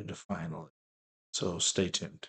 bride finally. So stay tuned.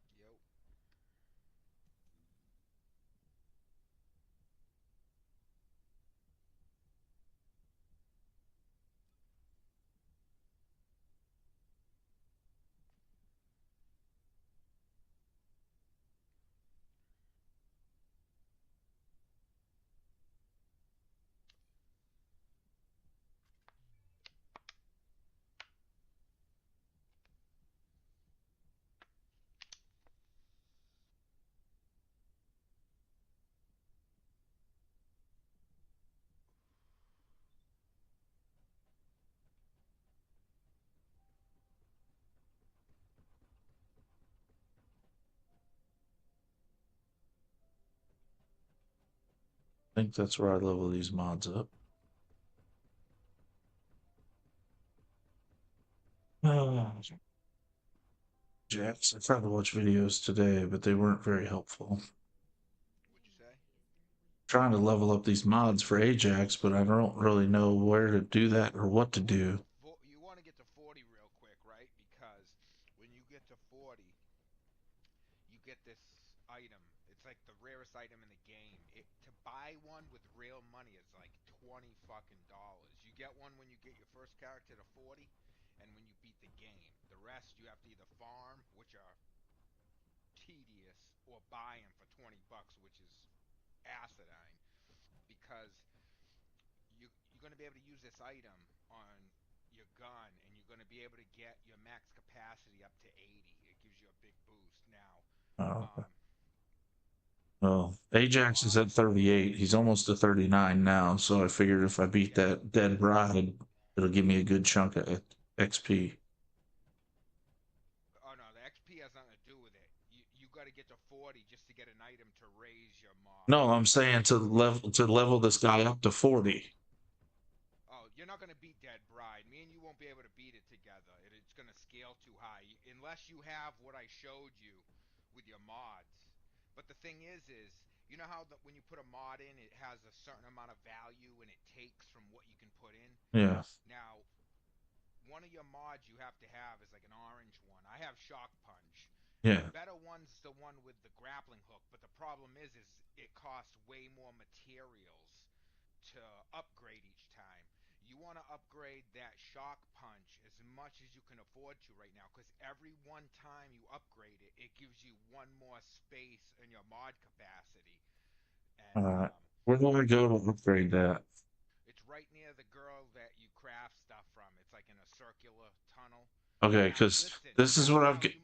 Yo. I think that's where I level these mods up. Jax, I tried to watch videos today, but they weren't very helpful. What'd you say? Trying to level up these mods for Ajax, but I don't really know where to do that or what to do. You want to get to 40 real quick, right? Because when you get to 40, you get this item. It's like the rarest item in the game. To buy one with real money is like 20 fucking dollars. You get one when you get your first character to 40 and when you beat the game. The rest you have to either farm, which are tedious, or buy them for 20 bucks, which is acidine because you're going to be able to use this item on your gun and you're going to be able to get your max capacity up to 80. It gives you a big boost. Now, Okay. um, Well, the Ajax is mod. at 38. He's almost to 39 now, so I figured if I beat Yeah. that dead bride, it'll give me a good chunk of XP. Oh no, the XP has nothing to do with it. You got to get to 40 just to get an item to raise your mod. No, I'm saying to level this guy up to 40. Oh, you're not gonna beat Dead Bride. Me and you won't be able to beat it together. It's gonna scale too high unless you have what I showed you with your mods. But the thing is, you know how when you put a mod in, it has a certain amount of value and it takes from what you can put in. Yeah. Now, one of your mods you have to have is like an orange one. I have Shock Punch. The Yeah. better one's the one with the grappling hook, but the problem is it costs way more materials to upgrade each time. You want to upgrade that shock punch as much as you can afford to right now because every one time you upgrade it, it gives you one more space in your mod capacity. And All right. Where do I go to upgrade that? it's right near the girl that you craft stuff from. It's like in a circular tunnel. Okay, Now, because listen. this is what I've Now get. you.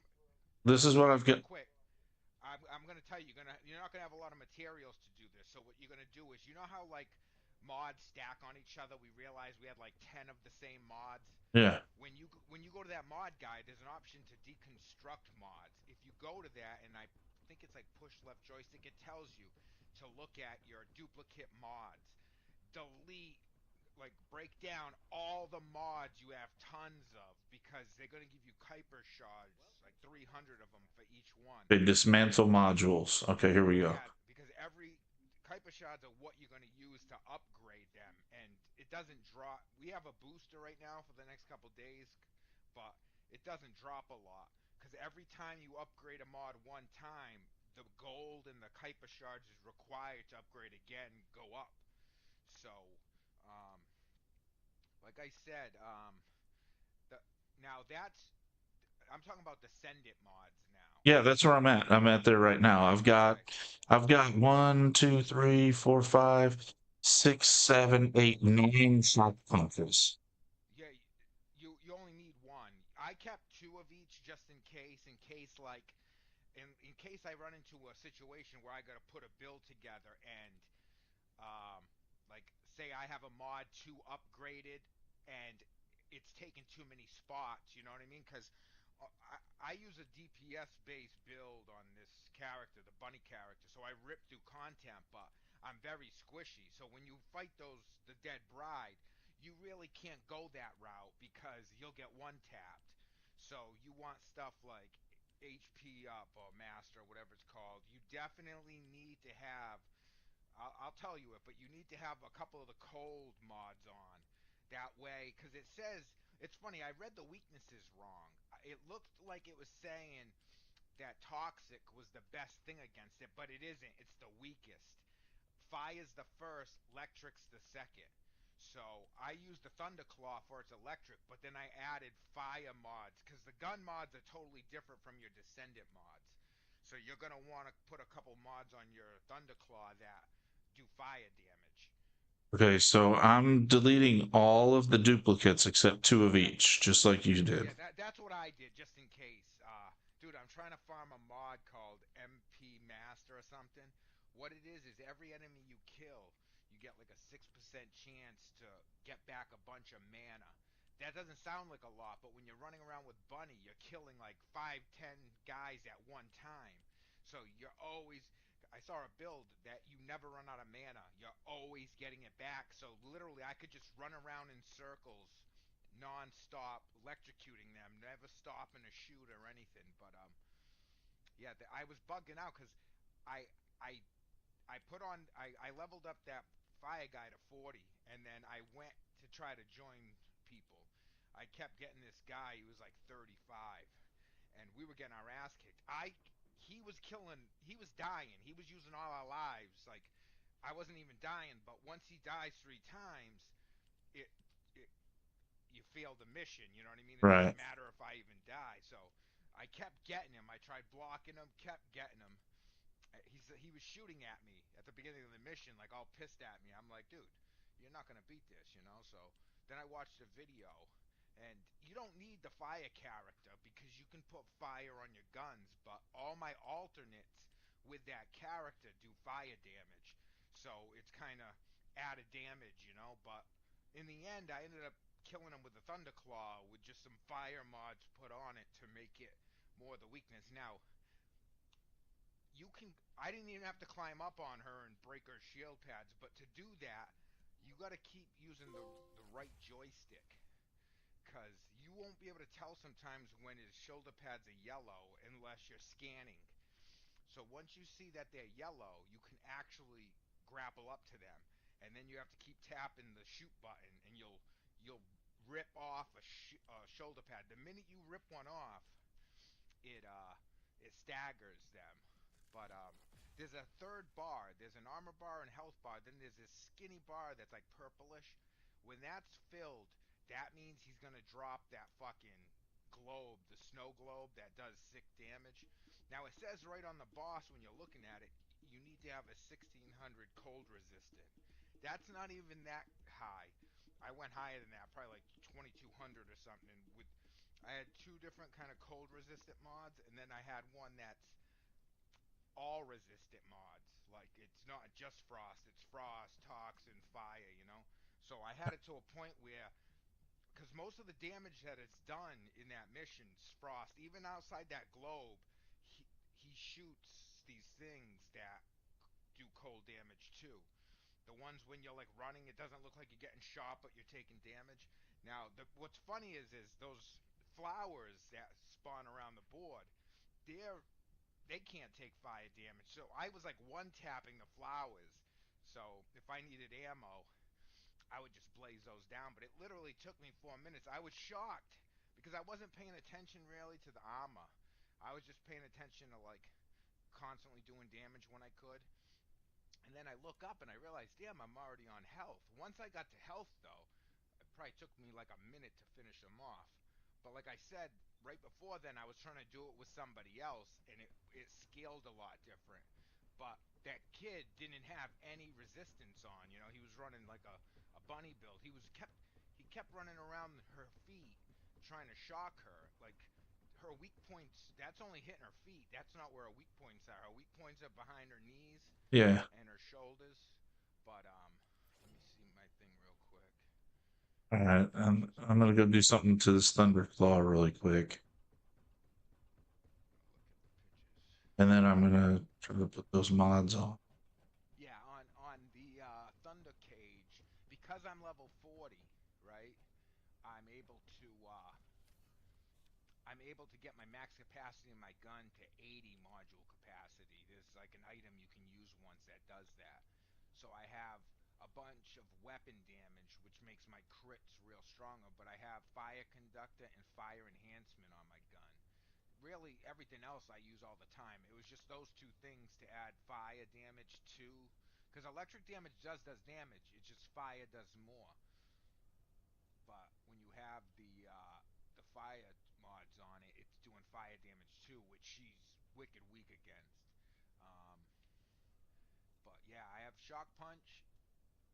This is what Wait, I've real got. quick. I'm gonna tell you, you're not gonna have a lot of materials to do this. So what you're gonna do is, you know how like mods stack on each other. We realized we had like 10 of the same mods. Yeah. When you go to that mod guide, there's an option to deconstruct mods. If you go to that, and I think it's like push left joystick, it tells you to look at your duplicate mods, delete, like break down all the mods you have tons of because they're going to give you Kuiper shards, like 300 of them for each one. They dismantle modules. Okay, here we go. Yeah, because every Kuiper shards are what you're going to use to upgrade them, and doesn't drop. We have a booster right now for the next couple days, but it doesn't drop a lot because every time you upgrade a mod one time, the gold and the Kuiper shards is required to upgrade again go up. So, um, like I said, the, now that's I'm talking about Descendant mods now. Yeah, that's where I'm at. I'm at there right now. Okay. I've got one, two, three, four, five, six, seven, eight, nine shop pumpkins. Yeah, you only need one. I kept two of each just in case like in case I run into a situation where I got to put a build together and um, like say I have a mod 2 upgraded and it's taking too many spots, you know what I mean? Because I use a DPS based build on this character, the bunny character, so I rip through content, but I'm very squishy. So when you fight the dead bride, you really can't go that route because you'll get one tapped. So you want stuff like HP up or master, whatever it's called. You definitely need to have I'll tell you it, but you need to have a couple of the cold mods on. That way, because it says, it's funny, I read the weaknesses wrong. It looked like it was saying that Toxic was the best thing against it, but it isn't. It's the weakest. Fire's the first, Electric's the second. So I used the Thunderclaw for its electric, but then I added fire mods because the gun mods are totally different from your Descendant mods. So you're gonna want to put a couple mods on your Thunderclaw that do fire damage. Okay, so I'm deleting all of the duplicates except two of each, just like you did. Yeah, that's what I did just in case. Dude, I'm trying to farm a mod called MP Master or something. What it is every enemy you kill, you get like a 6% chance to get back a bunch of mana. That doesn't sound like a lot, but when you're running around with Bunny, you're killing like 5, 10 guys at one time. So you're always. I saw a build that you never run out of mana. You're always getting it back. So literally, I could just run around in circles non-stop electrocuting them, never stopping to shoot or anything. But yeah, I was bugging out because I I I put on I leveled up that fire guy to 40, and then I went to try to join people. I kept getting this guy. He was like 35, and we were getting our ass kicked. He was killing. He was dying. He was using all our lives. Like I wasn't even dying, but once he dies 3 times, it it you failed the mission. You know what I mean? It doesn't Right. matter if I even die. So I kept getting him. I tried blocking him, kept getting him. He was shooting at me at the beginning of the mission, like all pissed at me. I'm like, dude, you're not gonna beat this, you know. So then I watched the video, and you don't need the fire character because you can put fire on your guns. But all my alternates with that character do fire damage, so it's kind of added damage, you know. But in the end, I ended up killing him with the Thunderclaw with just some fire mods put on it to make it more the weakness. Now, you can I didn't even have to climb up on her and break her shield pads, but to do that, you got to keep using the right joystick cuz you won't be able to tell sometimes when his shoulder pads are yellow unless you're scanning. So once you see that they're yellow, you can actually grapple up to them, and then you have to keep tapping the shoot button, and you'll rip off a shoulder pad. The minute you rip one off, it staggers them. But there's a third bar. There's an armor bar and health bar. Then there's this skinny bar that's like purplish. When that's filled, that means he's gonna drop that fucking globe, the snow globe that does sick damage. Now it says right on the boss when you're looking at it, you need to have a 1600 cold resistant. That's not even that high. I went higher than that, probably like 2200 or something. With I had two different kind of cold resistant mods, and then I had one that's all resistant mods. Like it's not just frost, it's frost, toxin, fire, you know. So I had it to a point where because most of the damage that it's done in that mission's frost, even outside that globe, he he shoots these things that do cold damage too. The ones when you're like running, it doesn't look like you're getting shot, but you're taking damage. Now, what's funny is those flowers that spawn around the board, they're they can't take fire damage. So I was like one tapping the flowers. So if I needed ammo, I would just blaze those down. But it literally took me 4 minutes. I was shocked because I wasn't paying attention really to the armor. I was just paying attention to like constantly doing damage when I could. And then I look up and I realize, damn, I'm already on health. Once I got to health, though, it probably took me like a minute to finish them off. But like I said, right before then, I was trying to do it with somebody else, and it scaled a lot different. But that kid didn't have any resistance on. You know, he was running like a bunny build. He kept running around her feet, trying to shock her. Like her weak points, that's only hitting her feet. That's not where her weak points are. Her weak points are behind her knees Yeah. and her shoulders. But let me see my thing real quick. All right. So I'm gonna go do something to this Thunderclaw really quick, look at the pictures. and then I'm gonna try to put those mods on. Yeah, on the Thunder Cage, because I'm level 40, right? I'm able to I'm able to get my max capacity in my gun to 80 module capacity. There's like an item you can use once that does that. So I have a bunch of weapon damage, which makes my crits real stronger. But I have fire conductor and fire enhancement on my gun. Really, everything else I use all the time. It was just those two things to add fire damage to, because electric damage does damage. It's just fire does more. But when you have the fire mods on it, it's doing fire damage too, which she's wicked weak against. Um, but yeah, I have shock punch.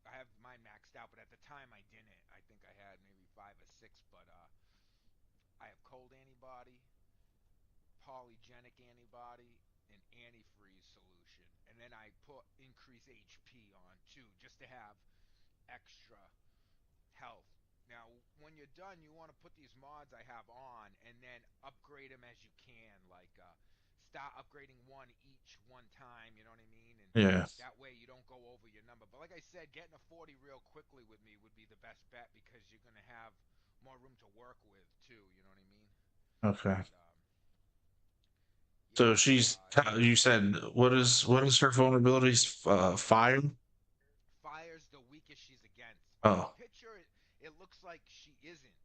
I have mine maxed out, but at the time I didn't. I think I had maybe 5 or 6. But I have cold antibody, polygenic antibody, and antifreeze solution, and then I put increase HP on too, just to have extra health. Now, when you're done, you want to put these mods I have on and then upgrade them as you can. Like, start upgrading one each one time, you know what I mean? And Yeah. that way you don't go over your number. But like I said, getting a 40 real quickly with me would be the best bet because you're going to have more room to work with, too, you know what I mean? Okay. But, So yeah, she's. You said what is her vulnerabilities? Fire. fire's the weakest she's against. On the Oh. picture, it looks like she isn't,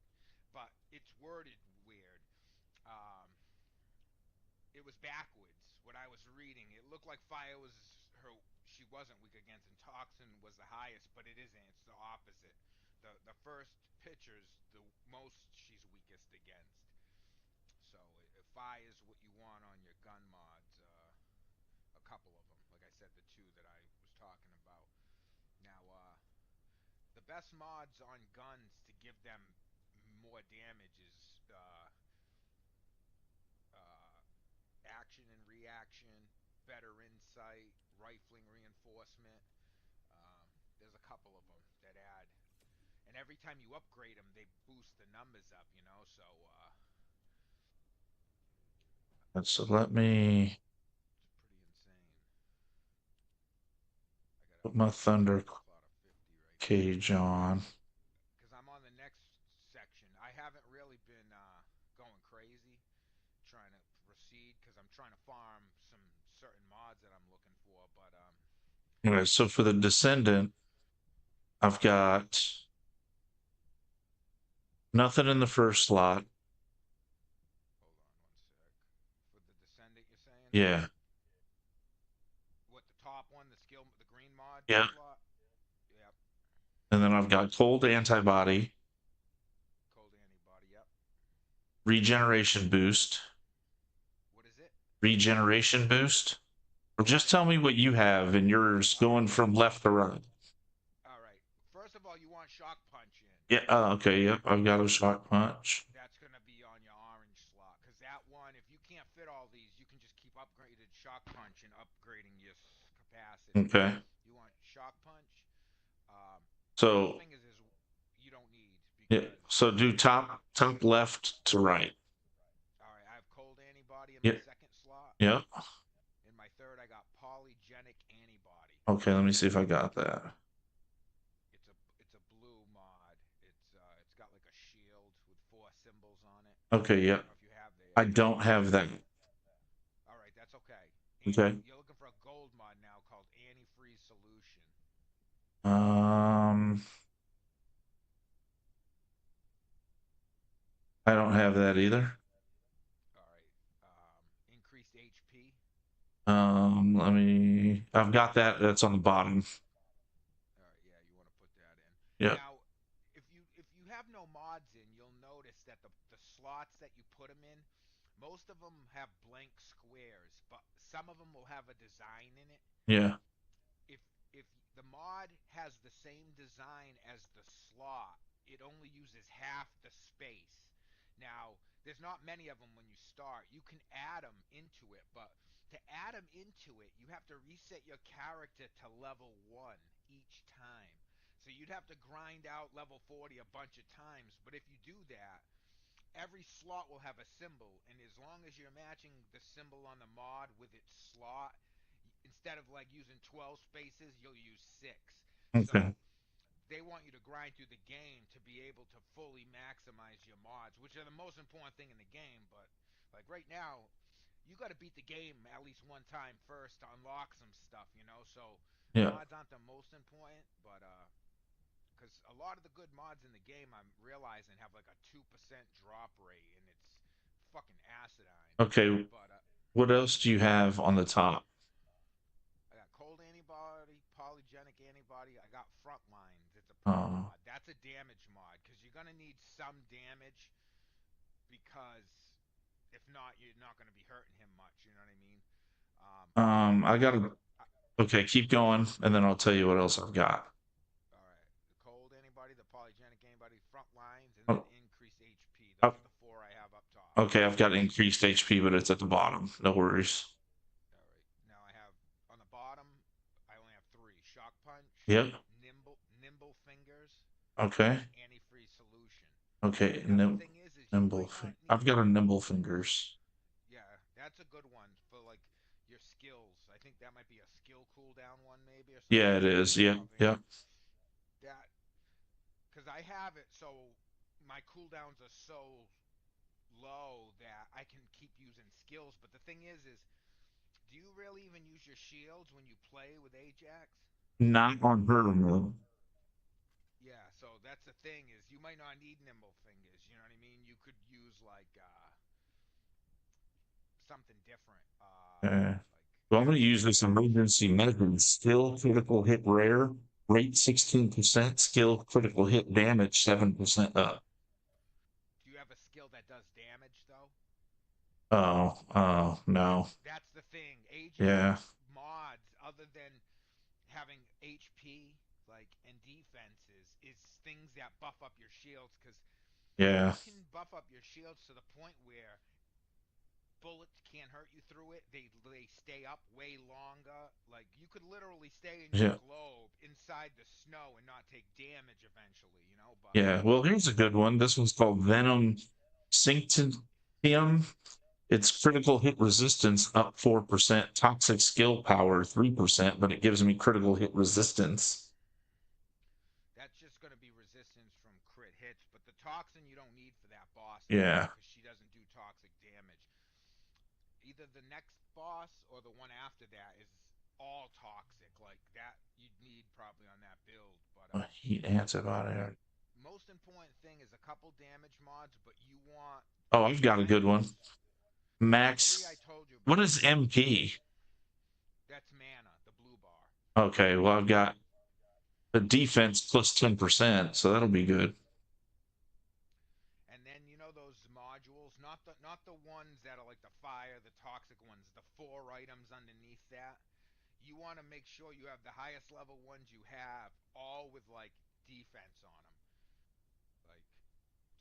but it's worded weird. Um, it was backwards what I was reading. It looked like fire was her. She wasn't weak against, and toxin was the highest, but it isn't. It's the opposite. The first pictures, the most she's weakest against. So fire is what you want on your gun mods. A couple of them, like I said, the two that I was talking about. Now, the best mods on guns to give them more damage is uh, action and reaction, better insight, rifling reinforcement. Um, there's a couple of them that add, and every time you upgrade them, they boost the numbers up. You know, so And so let me it's pretty insane. I got a put my Thunder damage cloud of 50 right now. Cage on. Because I'm on the next section. I haven't really been going crazy trying to proceed because I'm trying to farm some certain mods that I'm looking for. But Anyway, so for the Descendant, I've got nothing in the first slot. hold on one sec. For the Descendant, you're saying? Yeah. What, the top one, the skill, the green mod Yeah. slot? Yep. And then I've got Cold Antibody, Cold antibody. Yep. Regeneration Boost, What is it? Regeneration Boost. Or What just is tell it? me what you have in yours All going right. from left to right. All right. First of all, you want shock punch in. Yeah. Okay. Yep. I've got a Shock Punch. That's going to be on your orange slot. Because that one, if you can't fit all these, you can just keep upgraded shock punch and upgrading your capacity. Okay. You want shock punch? The other So thing is you don't need yeah. because So do top left to right. all right, I have cold antibody in my Yeah. second slot. Yep. In my third, I got polygenic antibody. Okay. Let me see if I got that. It's a blue mod. It's got like a shield with 4 symbols on it. Okay. I Yep. don't know if you have I theirs. don't have that. All right, that's okay. Okay. You're looking for a gold mod now called antifreeze solution. Um. I don't have that either. All right. Increased HP. Let me. I've got that. That's on the bottom. All right. Yeah, you want to put that in. Yeah, Now, if you have no mods in, you'll notice that the slots that you put them in, most of them have blank squares, but some of them will have a design in it. yeah. If the mod has the same design as the slot, it only uses half the space. Now, there's not many of them when you start. You can add them into it, but to add them into it, you have to reset your character to level 1 each time. So you'd have to grind out level 40 a bunch of times, but if you do that, every slot will have a symbol, and as long as you're matching the symbol on the mod with its slot, instead of like using 12 spaces, you'll use 6. Okay. So they want you to grind through the game to be able to fully maximize your mods, which are the most important thing in the game. But like right now, you got to beat the game at least one time first to unlock some stuff, you know. So Yeah. mods aren't the most important, but because a lot of the good mods in the game, I'm realizing have like a 2% drop rate, and it's fucking acidine. Okay. But What else do you have on the top? I got cold antibody, polygenic antibody. I got front lines. It's a pro Uh, mod. That's a damage mod because you're gonna need some damage because if not, you're not gonna be hurting him much. You know what I mean? And then I gotta. Okay, keep going, and then I'll tell you what else I've got. all right, the cold antibody, the polygenic antibody, front lines, and then Oh, increased HP. uh, Those are the four I have up top. okay, I've got increased HP, but it's at the bottom. No worries. All right. Now I have on the bottom. I only have three: shock punch, Yep. nimble fingers, Okay. and antifreeze solution. Okay. Now the thing is you Nimble. might not I've need. got a nimble fingers. Yeah, that's a good one for like your skills. I think that might be a skill cooldown one, maybe or something Yeah, it like that. is. Yeah. I mean Yeah. that because I have it, so my cooldowns are so low that I can keep using skills. But the thing is, do you really even use your shields when you play with Ajax? Not on her move. Yeah, so that's the thing is you might not need nimble fingers. You know what I mean? You could use like something different, like Well, I'm going to use actually. this emergency method. Skill critical hit rare. Rate 16%. Skill critical hit damage 7% up. Do you have a skill that does damage though? Oh, no. That's the thing. Ajax Yeah. mods, other than having HP like and defenses, is things that buff up your shields. Because Yeah. you can buff up your shields to the point where bullets can't hurt you through it. They stay up way longer. Like you could literally stay in your Yeah. globe inside the snow and not take damage eventually, you know. But Yeah. Well, here's a good one. This one's called Venom Sanctitium. It's critical hit resistance up 4%, toxic skill power 3%, but it gives me critical hit resistance. that's just going to be resistance from crit hits. But the toxin you don't need for that boss anyway, Yeah. because she doesn't do toxic damage. Either the next boss or the one after that is all toxic. Like that you'd need probably on that build. But Heat antibiotic. most important thing is a couple damage mods, but you want Oh, the I've got a good one. diamonds. The three I Max. told you What about. is MP? That's mana, the blue bar. Okay, well, I've got the defense plus 10%, so that'll be good. And then you know those modules, not the ones that are like the fire, the toxic ones, the four items underneath that. You want to make sure you have the highest level ones you have, all with like defense on them, like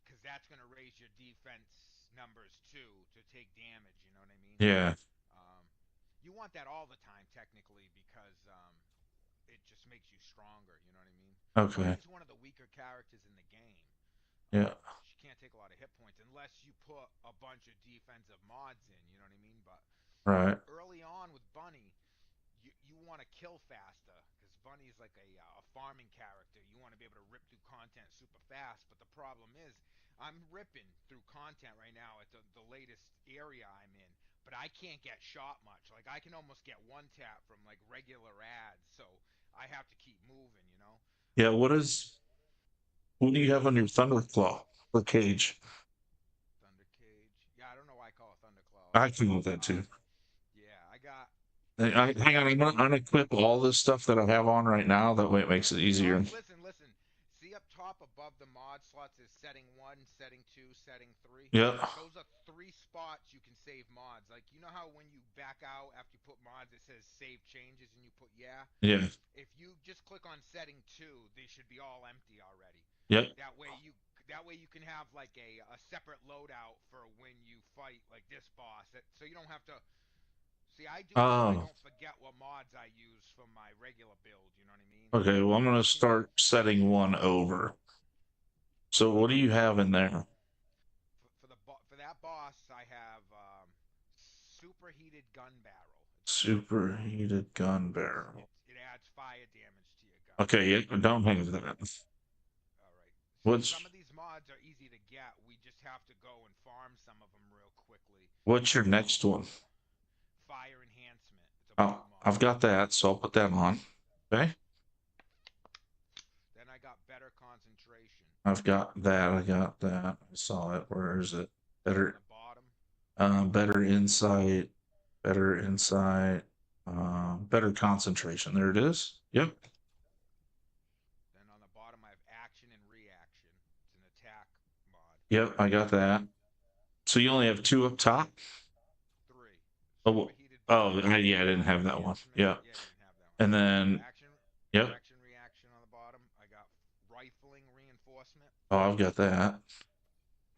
because that's gonna raise your defense numbers too to take damage. You know what I mean? Yeah. Um, you want that all the time technically because it just makes you stronger. You know what I mean? Okay. Bunny's one of the weaker characters in the game. Yeah. She can't take a lot of hit points unless you put a bunch of defensive mods in. You know what I mean? But Right. early on with Bunny, you want to kill faster because Bunny is like a farming character. You want to be able to rip through content super fast. But the problem is, I'm ripping through content right now at the latest area I'm in. But I can't get shot much. Like I can almost get one tap from like regular ads. So I have to keep moving. You know. Yeah. What do you have on your Thunderclaw or cage? I can with that too. Yeah, I got. Hang on, I'm gonna unequip all this stuff that I have on right now. That way it makes it Oh, easier. listen, listen. See up top above the mod slots is setting 1, setting 2, setting 3. Yep. Those are 3 spots you can save mods. Like, you know how when you back out after you put mods, it says save changes and you put yeah? Yeah. If you just click on setting 2, they should be all empty already. Yep. That way you that way you can have like a separate loadout for when you fight like this boss. So you don't have to see. I do it so I Oh. don't forget what mods I use from my regular build. You know what I mean? Okay. Well, I'm So gonna you can. start setting one over. So what do you have in there? For that boss, I have superheated gun barrel. Superheated gun barrel. It adds fire damage to your gun. Okay. Yeah. Don't have that. All right. See, What's some of these mods are easy to get. We just have to go and farm some of them real quickly. what's your next one? Fire enhancement. It's a Oh, blue mod. I've got that, so I'll put that on. Okay. Then I got better concentration. I've got that. I got that. I saw it. Where is it? It's on Better, the bottom. better insight. Better insight. Better concentration. There it is. Yep. Then on the bottom, I have action and reaction. It's an attack mod. Yep. I got that. So you only have two up top. 3. Oh, Superheated oh, barrel, yeah. I didn't fire have that one. enhancement. Yeah. Yeah, you didn't have that one. And then, Action, yep. action reaction on the bottom. I got rifling reinforcement. Oh, I've got that.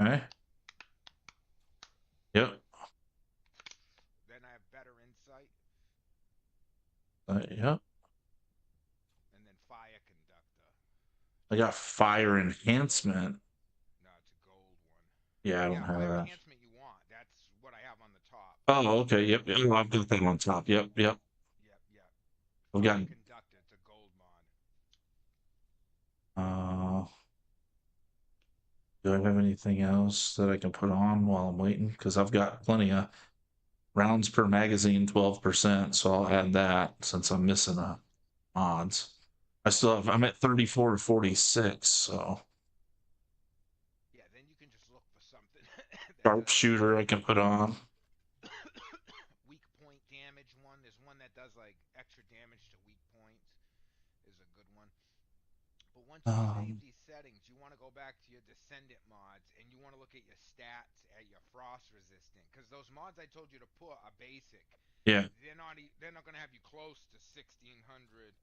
Okay. Yep. Then I have better insight, Yep. and then fire conductor. I got fire enhancement. No, it's a gold one. Yeah, I don't Yeah, have fire that. enhancement you want. That's what I have on the top. Oh, okay. Yep. Yep. I've got that on top. Yep. Yep. Yep, yep. I've got Fire conductor. It's a gold mod. uh do I have anything else that I can put on while I'm waiting? Because I've got plenty of rounds per magazine, 12%. So I'll add that since I'm missing a odds. I'm at 34 or 46. So Yeah, then you can just look for something that does sharpshooter I can put on. weak point damage one. There's one that does like extra damage to weak points. Is a good one. But once you save Um, these settings, you want to go back to your Descendant mods and you want to look at your stats at your frost resistant because those mods I told you to put are basic. yeah, They're not going to have you close to 1600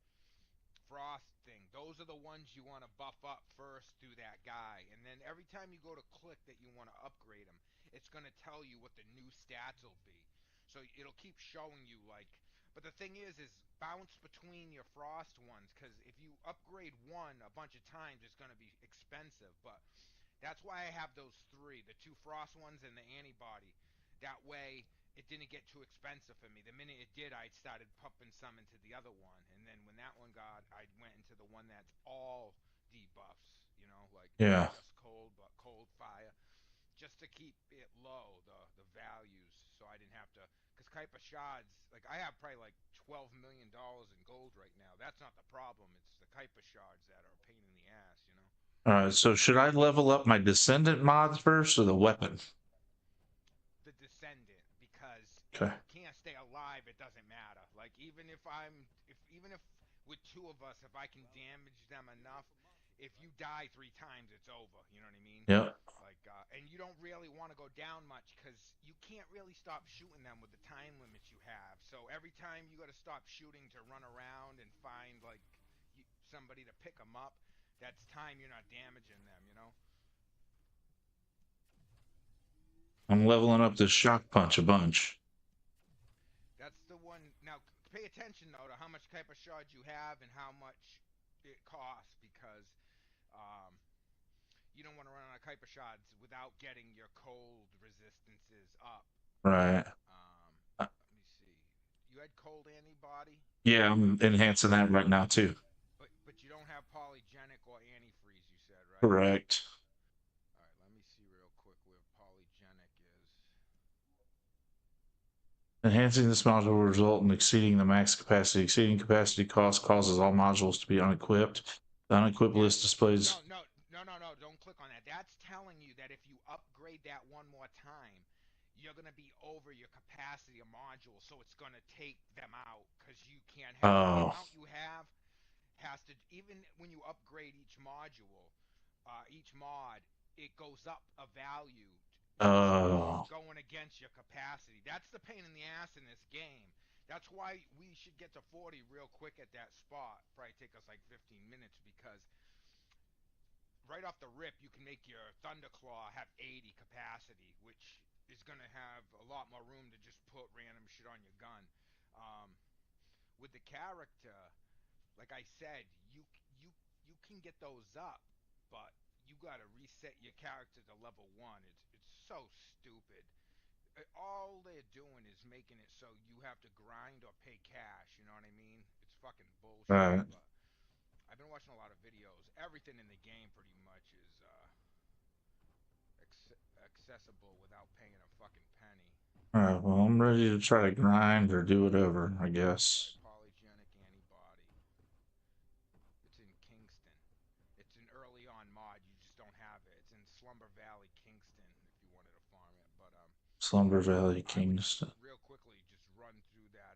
frost thing. Those are the ones you want to buff up first through that guy. And then every time you go to click that you want to upgrade them, it's going to tell you what the new stats will be. So it'll keep showing you like but the thing is bounce between your frost ones cuz if you upgrade one a bunch of times it's going to be expensive, but that's why I have those 3, the 2 frost ones and the antibody. That way it didn't get too expensive for me. The minute it did, I started pumping some into the other one, and then when that one got, I went into the one that's all debuffs. You know, like not yeah. just cold, but cold fire, just to keep it low, the values, so I didn't have to. Because Kuiper shards, like I have probably like $12 million in gold right now. That's not the problem. It's the Kuiper shards that are a pain in the ass. You know. All right. So should I level up my descendant mods first or the weapon? The Descendant, because if Okay. you can't stay alive, it doesn't matter. Like even if with 2 of us, if I can damage them enough, if you die 3 times, it's over. You know what I mean? Yep. Like, and you don't really want to go down much because you can't really stop shooting them with the time limits you have. So every time you got to stop shooting to run around and find like somebody to pick them up, that's time you're not damaging them. You know? I'm leveling up this shock punch a bunch. That's the one. Now, pay attention though to how much type of shards you have and how much it costs because um, you don't want to run out of Kuiper shards without getting your cold resistances up. Right. Let me see. You had cold antibody, Yeah, I'm enhancing that right now too. but you don't have polygenic or antifreeze. You said right. Correct. All right. Let me see real quick where polygenic is. Enhancing this module will result in exceeding the max capacity. Exceeding capacity cost causes all modules to be unequipped. The unequipped Yeah. list displays. No. Don't click on that. That's telling you that if you upgrade that one more time, you're going to be over your capacity of modules, so it's going to take them out because you can't have the Oh, amount you have has to, even when you upgrade each module, each mod, it goes up a value that's oh, going against your capacity. That's the pain in the ass in this game. That's why we should get to 40 real quick at that spot. Probably take us like 15 minutes because right off the rip, you can make your Thunderclaw have 80 capacity, which is going to have a lot more room to just put random shit on your gun. Um, with the character, like I said, you you can get those up, but you got to reset your character to level one. It's so stupid. All they're doing is making it so you have to grind or pay cash. You know what I mean? It's fucking bullshit. right. But I've been watching a lot of videos. Everything in the game pretty much is accessible without paying a fucking penny. All right. Well, I'm ready to try to grind or do it over, I Right, guess. polygenic antibody. It's in Kingston. It's an early on mod. You just don't have it. It's in Slumber Valley, Kingston, if you wanted to farm it. But Slumber Valley, I would Kingston. real quickly just run through that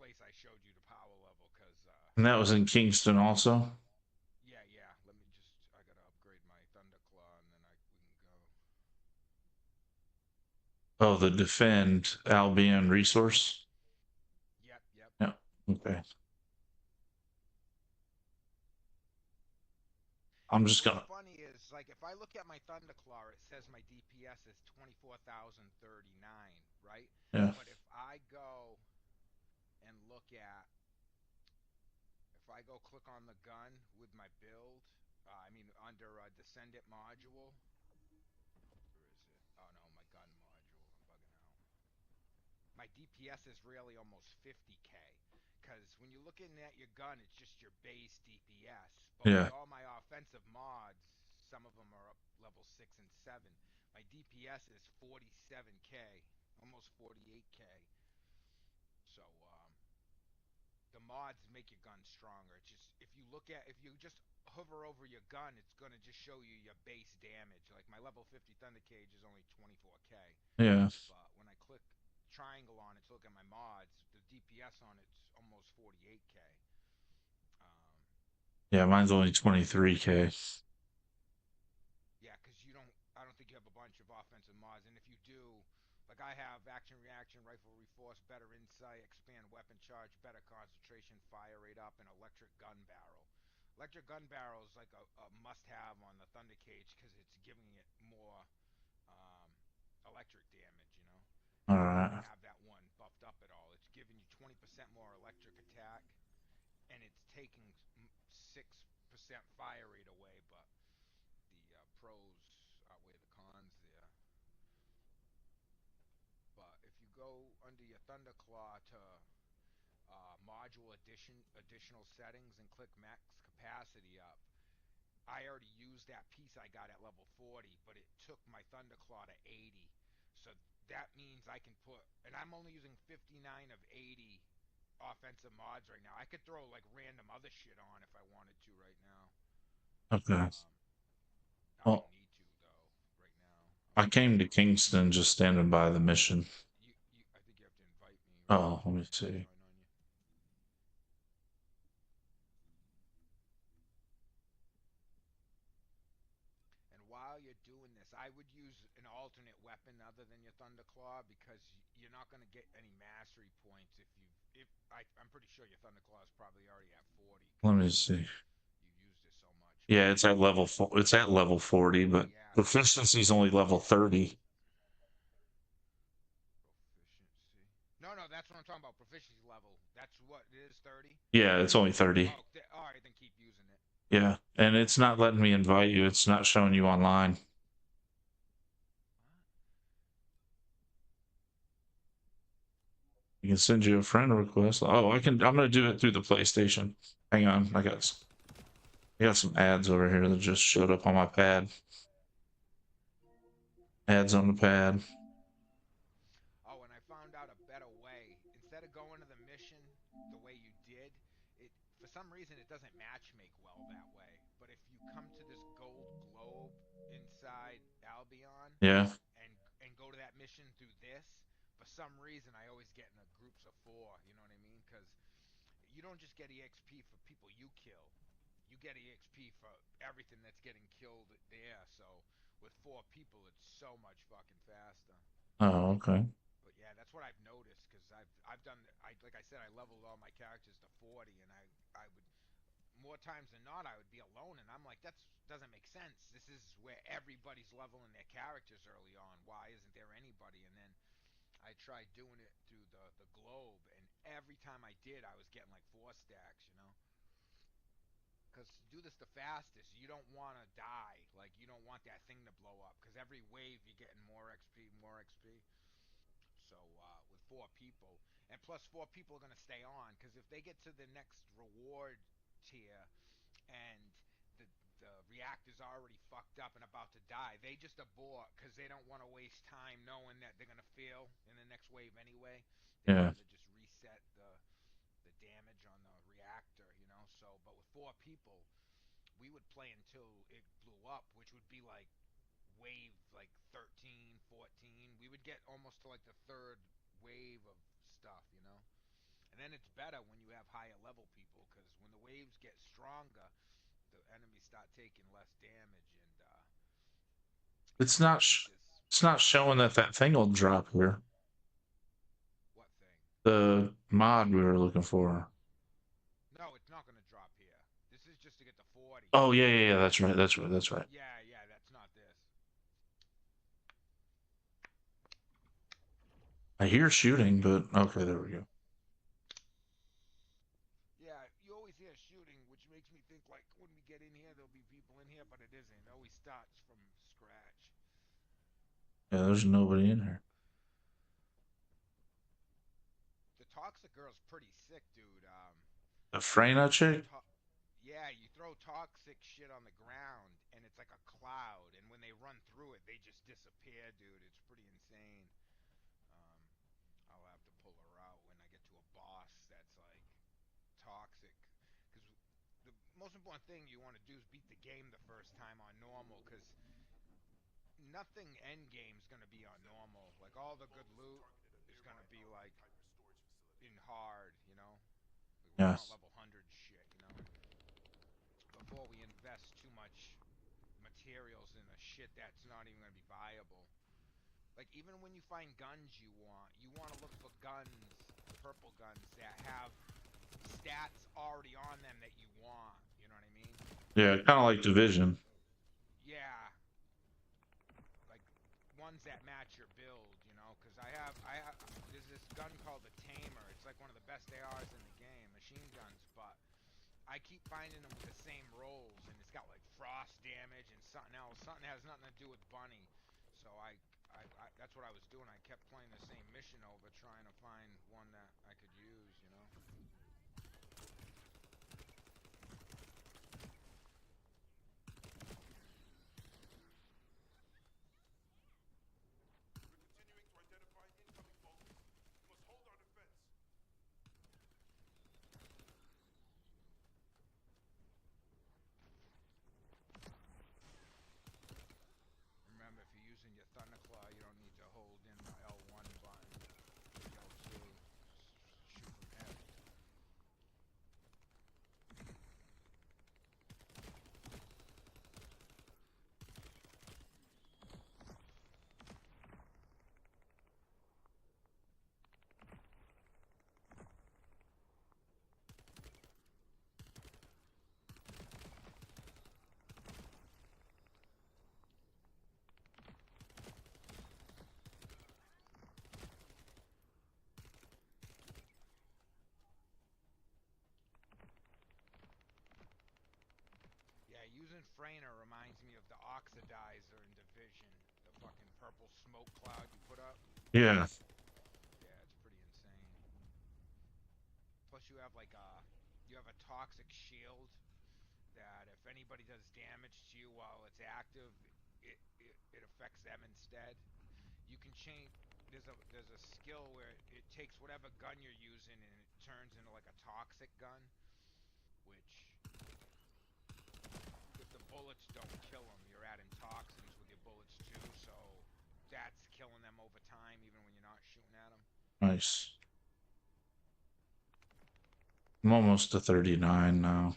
place I showed you the power level because And that was in Kingston also. yeah, yeah. Let me just, I gotta upgrade my Thunderclaw and then we can go. Oh, the Defend Albion resource. Yep, yep. Yeah. Okay. I'm And just what's gonna. funny is, like, if I look at my Thunderclaw, it says my DPS is 24,039, right? Yeah. But if I go and look at, if I go click on the gun with my build, I mean, under Descendant module, where is it? Oh no, my gun module. I'm bugging out. My DPS is really almost 50k. Because when you're looking at your gun, it's just your base DPS. But with Yeah. all my offensive mods, some of them are up level 6 and 7. My DPS is 47k, almost 48k. So the mods make your gun stronger. It's just if you look at if you just hover over your gun, it's gonna just show you your base damage. Like my level 50 Thunder Cage is only 24k, Yeah. but when I click triangle on it to look at my mods, the DPS on it's almost 48k. Um, Yeah. Mine's only 23K. yeah, because you don't. I don't think you have a bunch of offensive mods, and if you do, like I have action reaction, rifle reforce, better insight, expand weapon charge, better concentration, fire rate up, and electric gun barrel. Electric gun barrel is like a must-have on the Thunder Cage because it's giving it more um, electric damage. You know, All I don't even right. have that one buffed up at all. It's giving you 20% more electric attack, and it's taking 6% fire rate away, but the pros outweigh the cons there. But if you go under your Thunderclaw to module additional settings and click max capacity up, I already used that piece I got at level 40, but it took my Thunderclaw to 80. So that means I can put, and I'm only using 59 of 80 offensive mods right now. I could throw like random other shit on if I wanted to right now. Okay. Um, I don't Well, need to though right now. I'm I just came to farming. Kingston just standing by the mission. I think you have to invite me, right? Oh, let me I can see. join on you. And while you're doing this, I would use an alternate weapon other than your Thunderclaw because you're not going to get any mastery points if you. If I'm pretty sure your Thunderclaw is probably already at 40 Let because me see. you used it so much. Yeah, But it's at level it's at level 40, but yeah, proficiency's only level 30. proficiency. No, no, that's what I'm talking about. Proficiency level. That's what it is. 30. Yeah, it's only 30. Oh, all right. Then keep using it. Yeah, and it's not letting me invite you. It's not showing you online. What? You can send you a friend request. Oh, I can. I'm gonna do it through the PlayStation. Hang on, I got some ads over here that just showed up on my pad. Ads on the pad. Oh, and I found out a better way. Instead of going to the mission the way you did, it for some reason it doesn't match make well that way. But if you come to this gold globe inside Albion Yeah. and go mission through this, for some reason I always get in groups of four. You know what I mean? Because you don't just get EXP for people you kill. You get EXP for everything that's getting killed there. So with four people, it's so much fucking faster. Oh, okay. But yeah, that's what I've noticed because I've done I like I said I leveled all my characters to 40, and I would more times than not I would be alone, and I'm like that doesn't make sense. This is where everybody's leveling their characters early on. Why isn't there anybody? And then I tried doing it through the globe, and every time I did, I was getting like four stacks. You know, because to do this the fastest, you don't want to die. Like you don't want that thing to blow up because every wave you're getting more XP, more XP. So with four people, and plus four people are gonna stay on because if they get to the next reward tier and the the reactor's already fucked up and about to die, they just abort because they don't want to waste time knowing that they're gonna fail in the next wave anyway. They'd Yeah. rather just reset the damage on the reactor, you know. So, but with four people, we would play until it blew up, which would be like wave like 13, 14. We would get almost to like the third wave of stuff, you know. And then it's better when you have higher level people because when the waves get stronger, the enemies start taking less damage, and It's I not think this it's not showing that that thing will drop here. what thing? The mod we were looking for. No, it's not gonna drop here. This is just to get the 40. Oh yeah, yeah, yeah. That's right. That's right. That's right. Yeah, yeah, that's not this. I hear shooting, but okay, there we go. Yeah, you always hear shooting, which makes me think like when we get in here, there'll be people in here, but it isn't. It always starts from scratch. Yeah, there's nobody in here. The toxic girl's pretty sick, dude. The You Freyna throw chick. yeah, you throw toxic shit on the ground, and it's like a cloud. And when they run through it, they just disappear, dude. It's pretty insane. Um, I'll have to pull her out when I get to a boss that's like toxic. Because the most important thing you want to do is beat the game the first time on normal. Because nothing end game is gonna be on normal. Like all the good loot is gonna be like in hard, you know. Like when you want Yes. level 100 shit, you know. Before we invest too much materials in a shit that's not even gonna be viable. Like even when you find guns you want to look for guns, purple guns that have stats already on them that you want. You know what I mean? Yeah, kind of like Division. Yeah, like ones that match your build, you know, because there's this gun called the Tamer. It's like one of the best ARs in the game, machine guns, but I keep finding them with the same rolls, and it's got like frost damage and something else. Something that has nothing to do with Bunny. So that's what I was doing. I kept playing the same mission over, trying to find one that I could use, you know. Remember, if you're using your Thunderclaw, you don't need to hold in the L1 button. L2, shoot from hip. Yeah, using Freyner reminds me of the Oxidizer in Division. The fucking purple smoke cloud you put up. Yeah. Yeah, it's pretty insane. Plus, you have a toxic shield that if anybody does damage to you while it's active, it affects them instead. You can change. There's a skill where it takes whatever gun you're using and it turns into like a toxic gun, which if the bullets don't kill them, you're adding toxins with your bullets too. So that that's killing them over time, even when you're not shooting at them. Nice. I'm almost to 39 now.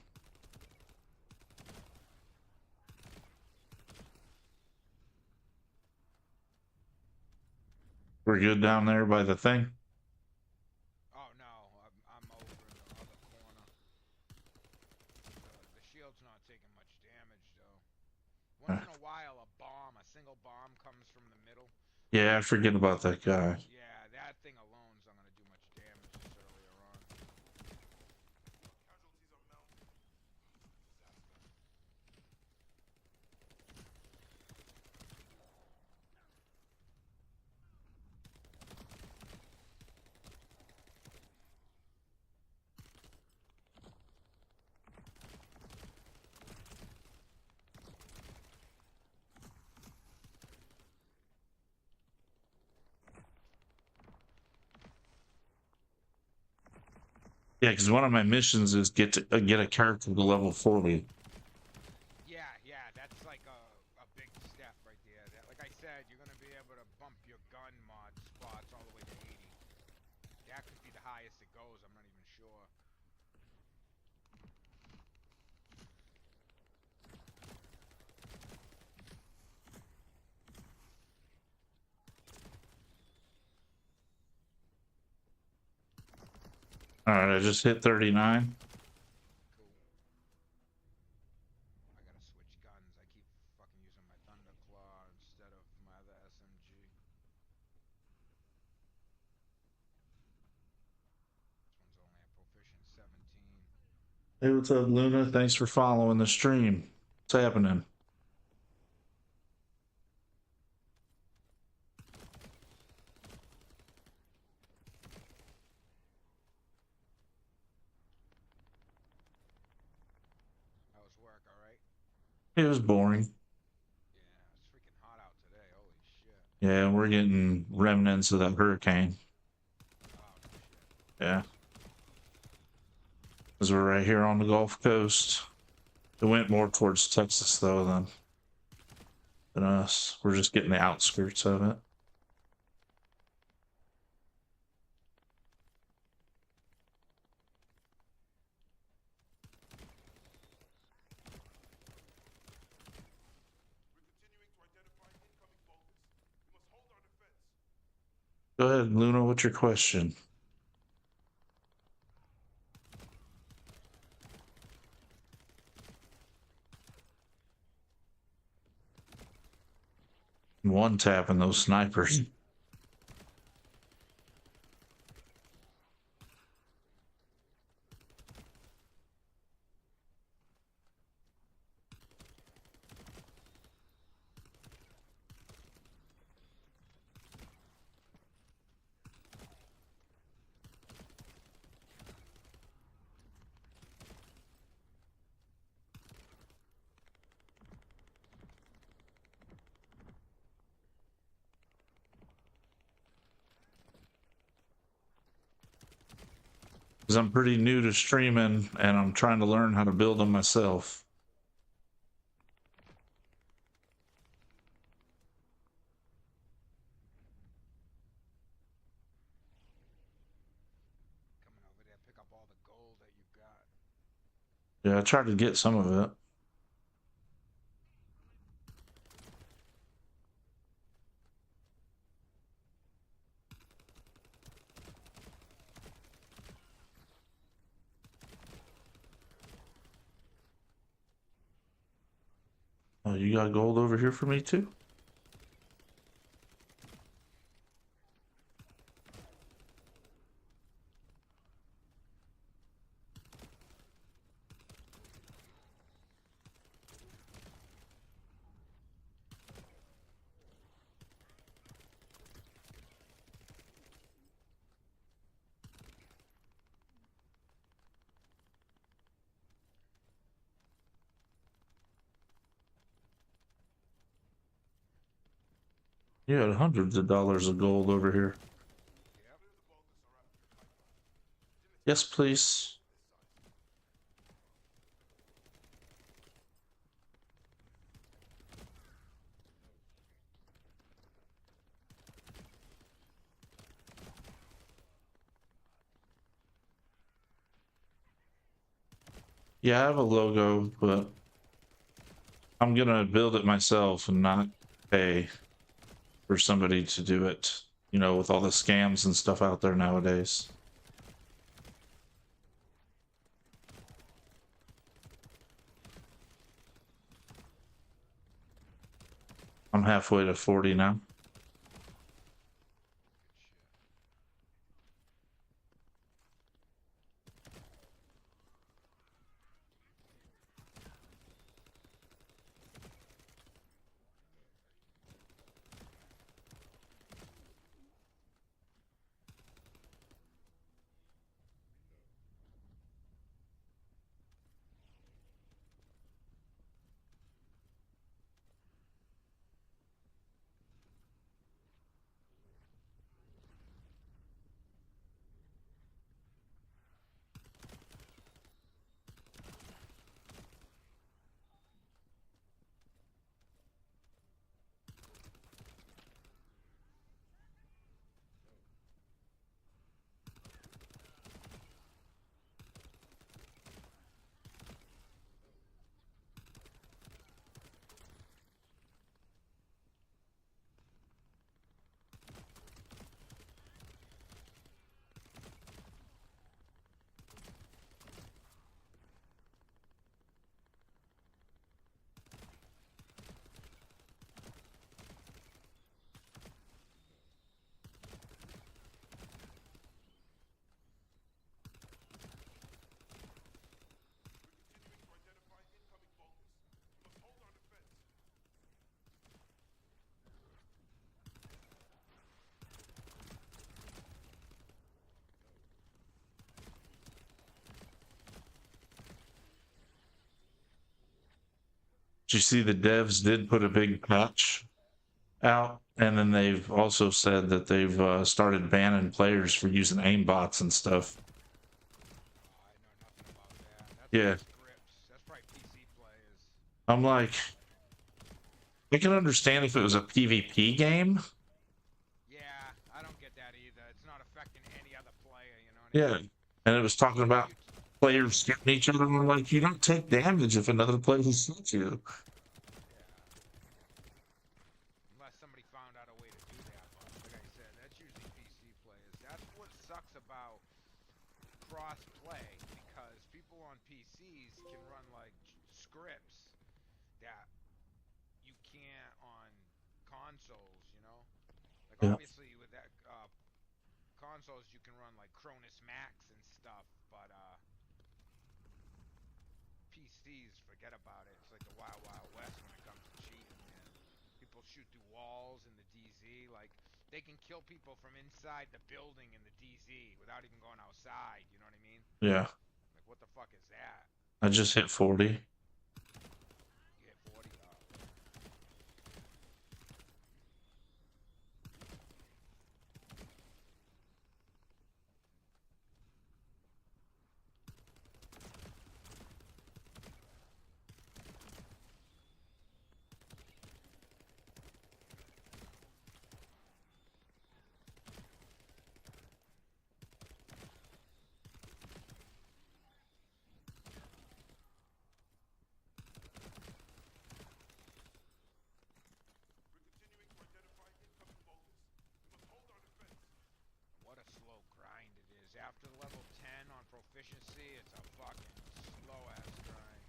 We're good down there by the thing. Oh no, I'm over in the other corner. The shield's not taking much damage though. Once Uh, in a while, a single bomb comes from the middle. Yeah, I forget about that guy. Yeah, that thing alone's not gonna do much damage this earlier on. Yeah, because one of my missions is get a character to level 40. Yeah, yeah, that's like a big step right there. That, like I said, you're gonna be able to bump your gun mod spots all the way to 80. That could be the highest it goes. I'm not even sure. All right, I just hit 39. Cool. I gotta switch guns. I keep fucking using my Thunder Claw instead of my other SMG. This one's only a proficient 17. Hey, what's up, Luna? Thanks for following the stream. What's happening? How's work? All right. It was boring. Yeah, it's freaking hot out today. Holy shit. Yeah, we're getting remnants of that hurricane. Oh no shit. Yeah, because we're right here on the Gulf Coast. It went more towards Texas though than us. We're just getting the outskirts of it. Go ahead, Luna. What's your question? One tapping those snipers. Because I'm pretty new to streaming and I'm trying to learn how to build them myself. Coming over there, pick up all the gold that you got. Yeah, I tried to get some of it. Oh, you got gold over here for me too? You had hundreds of dollars of gold over here. Yep. Yes, please. Yeah, I have a logo, but I'm gonna build it myself and not pay for somebody to do it. You know, with all the scams and stuff out there nowadays. I'm halfway to 40 now. Good shit. Did you see the devs did put a big patch out, and then they've also said that they've started banning players for using aimbots and stuff. I know nothing about that. That's Yeah, like scripts. That's probably PC players. I'm like, I can understand if it was a PvP game. Yeah, I don't get that either. It's not affecting any other player, you know what I Yeah, mean? and it was talking But about players shooting each other, and I'm like, you don't take damage if another player shoots you. yeah, unless somebody found out a way to do that. But like I said, that's usually PC players. That's what sucks about cross play because people on PCs can run like scripts that you can't on consoles, you know? Like Yeah, obviously with that consoles you can run like Cronus Max and stuff, but PCs forget about it. It's like the wild wild west when it comes to cheating, man. People shoot through walls in the DZ, like they can kill people from inside the building in the DZ without even going outside, you know what I mean? yeah. Like what the fuck is that? I just hit 40. You hit 40? What a slow grind it is. After level 10 on proficiency, it's a fucking slow ass grind.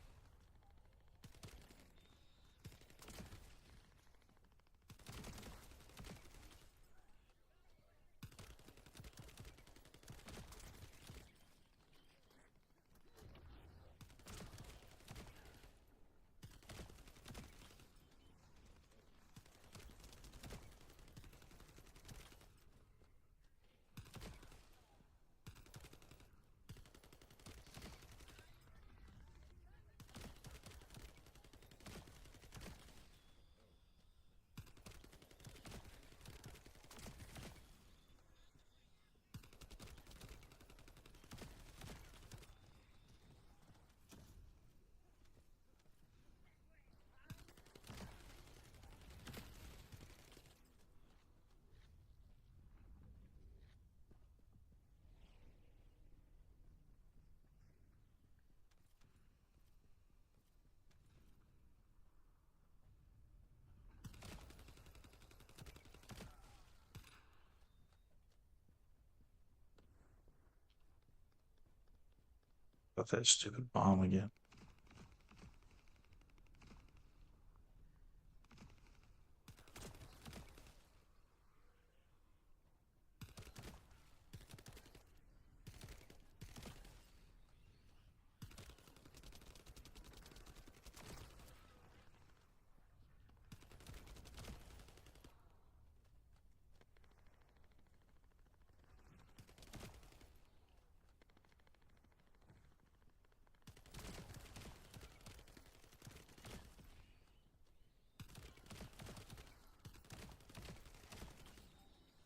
About that stupid bomb again.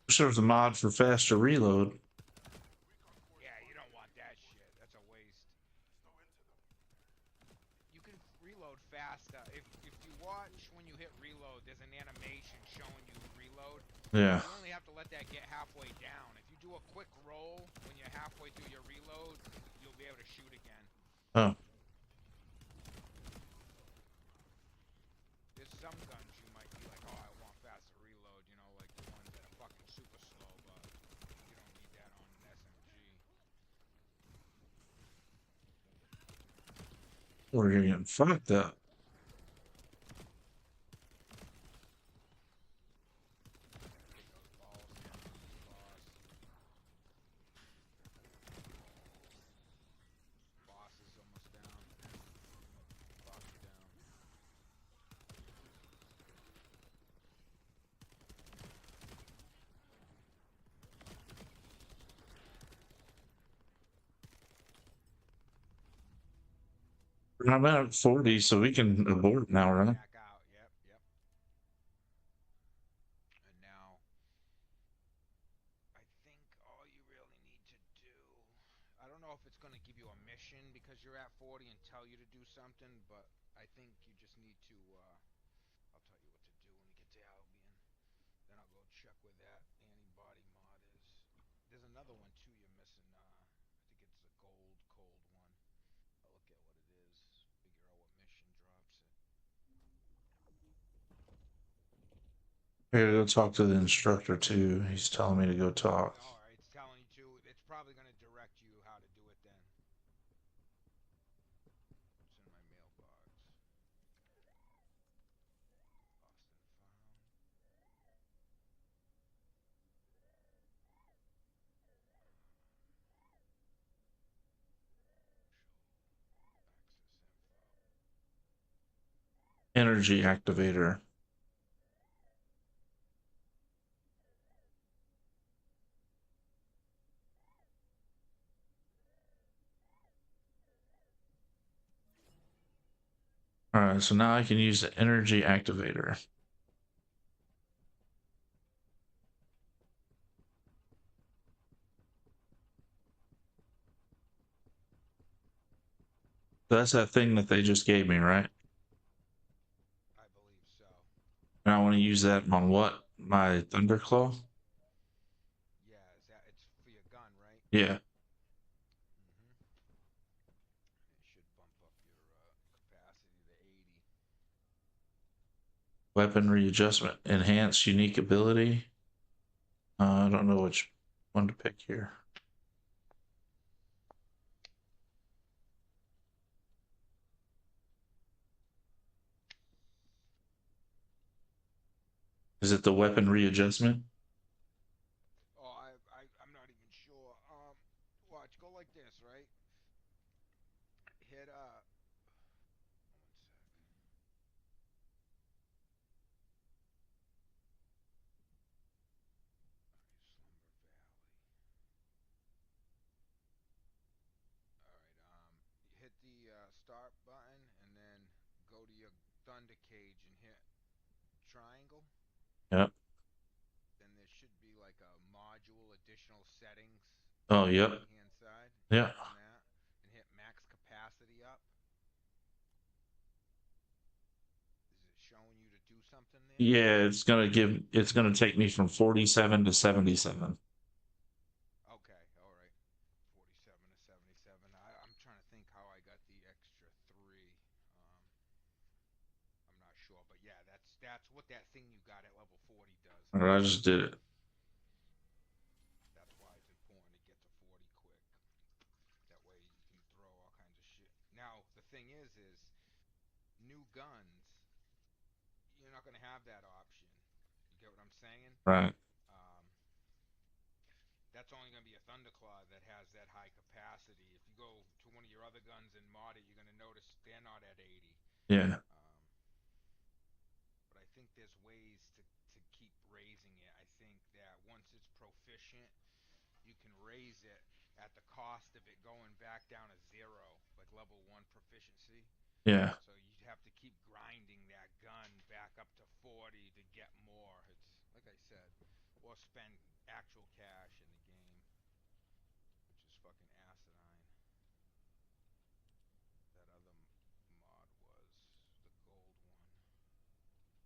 Wish there was a mod for faster reload. Yeah, you don't want that shit. That's a waste. You can reload faster. If you watch when you hit reload, there's an animation showing you reload. Yeah. You only have to let that get halfway down. If you do a quick roll when you're halfway through your reload, you'll be able to shoot again. Oh. There's some guns you might be like, oh, I want faster reload, you know, like the ones that are fucking super slow, but you don't need that on an SMG. We're getting fucked up. Take those balls down, boss. Boss is almost down. Boss is down. I'm at 40, so we can abort now, right? Back out. Yep, yep. And now, I think all you really need to do. I don't know if it's going to give you a mission because you're at 40 and tell you to do something, but I think you just need to. I'll tell you what to do when you get to Albion. Then I'll go check where that antibody mod is. There's another one too you're missing. I think it's a gold cold one. I'll look at what it is. Figure out what mission drops it. I gotta go talk to the instructor too. He's telling me to go talk. All right, it's telling you to. It's probably going to direct you how to do it then. It's in my mailbox. Austin found. Access info. Energy activator. All right, so now I can use the energy activator. That's that thing that they just gave me, right? I believe so. And I want to use that on what? My Thunderclaw? Yeah, is that it's for your gun, right? Yeah. Mm-hmm. It should bump up your capacity to 80. Weapon readjustment. Enhance unique ability. I don't know which one to pick here. Is it the weapon readjustment? Oh, I'm not even sure. Watch, go like this, right? Hit 1 sec. Slumber Valley. All right. Hit the start button and then go to your thunder cage and hit triangle. Yep. Then there should be like a module additional settings Oh, on the yep. right hand side. Yeah. Click on that and hit max capacity up. Is it showing you to do something there? Yeah, it's gonna take me from 47 to 77. Okay, all right. 47 to 77. I'm trying to think how I got the extra 3. I'm not sure, but yeah, that's what that thing you got at level 40 does. All right, I just did it. That's why it's important to get to 40 quick. That way you can throw all kinds going to have that option. You get what I'm saying? Right. Um, that's only going to be a Thunderclaw that has that high capacity. If you go to one of your other guns and mod it, you're going to notice they're not at 80. Yeah. But I think there's ways to keep raising it. I think that once it's proficient, you can raise it at the cost of it going back down to zero, like level 1 proficiency. Yeah. So you'd have to keep grinding that gun back up to 40 to get more. It's like I said, or spend actual cash in the game, which is fucking asinine. That other mod was the gold one. What's that called?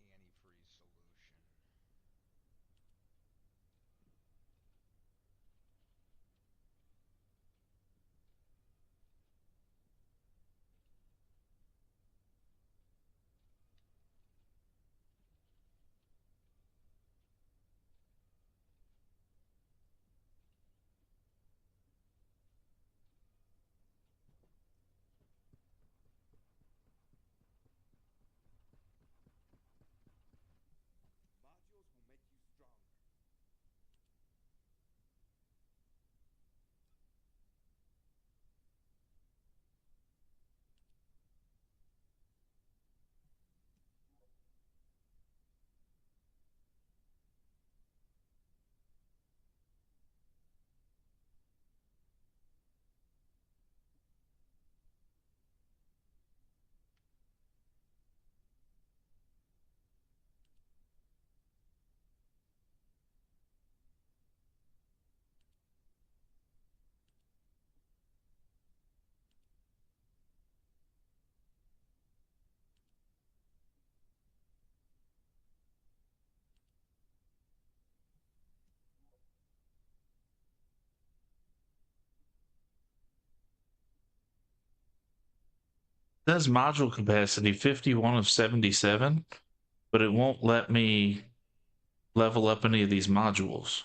Antifreeze solution. It says module capacity 51 of 77, but it won't let me level up any of these modules.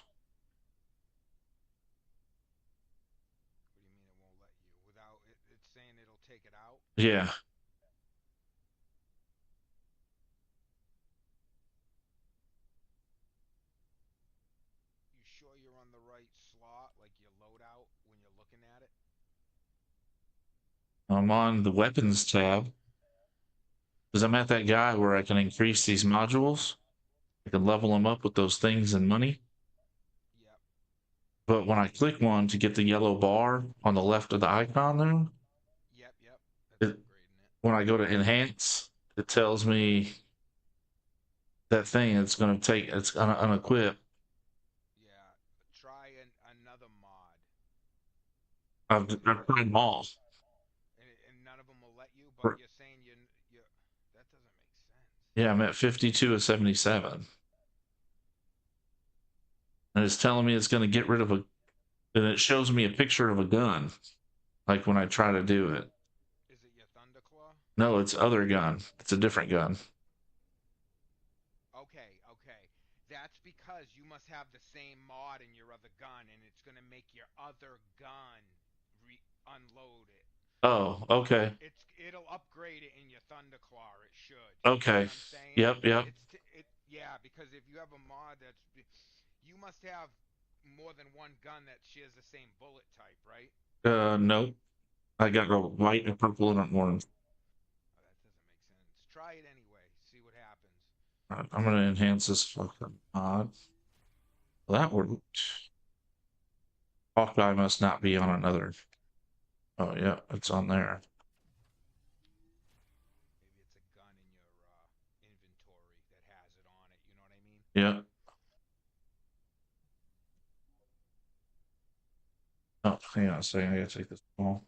What do you mean it won't let you? Without it, it's saying it'll take it out. Yeah. You sure you're on the right slot, like your loadout when you're looking at it? I'm on the weapons tab because I'm at that guy where I can increase these modules. I can level them up with those things and money. Yep, But when I click one to get the yellow bar on the left of the icon there, yep. That's it, upgrading it. when I go to enhance, it tells me that thing it's going to take, it's going to unequip. Yeah, try another mod, I've tried them all. and none of them will let you. But you're saying you that doesn't make sense. Yeah, I'm at 52 of 77. And it's telling me it's going to get rid of a, and it shows me a picture of a gun, like when I try to do it. Is it your Thunderclaw? No, it's other gun. It's a different gun. Okay. That's because you must have the same mod in your other gun, and it's gonna make your other gun unload it. Oh, okay. It'll upgrade it in your Thunderclaw. It should. You get Okay. what I'm saying? Yep. Yeah, because if you have a mod you must have more than one gun that shares the same bullet type, right? No. I got a white and purple and an orange. Oh, that doesn't make sense. Try it anyway. See what happens. I'm going to enhance this fucking mod. Well, that worked. Hawkeye must not be on another. Oh, yeah, it's on there. Maybe it's a gun in your inventory that has it on it. You know what I mean? Yeah. Oh, hang on a second. I got to take this call.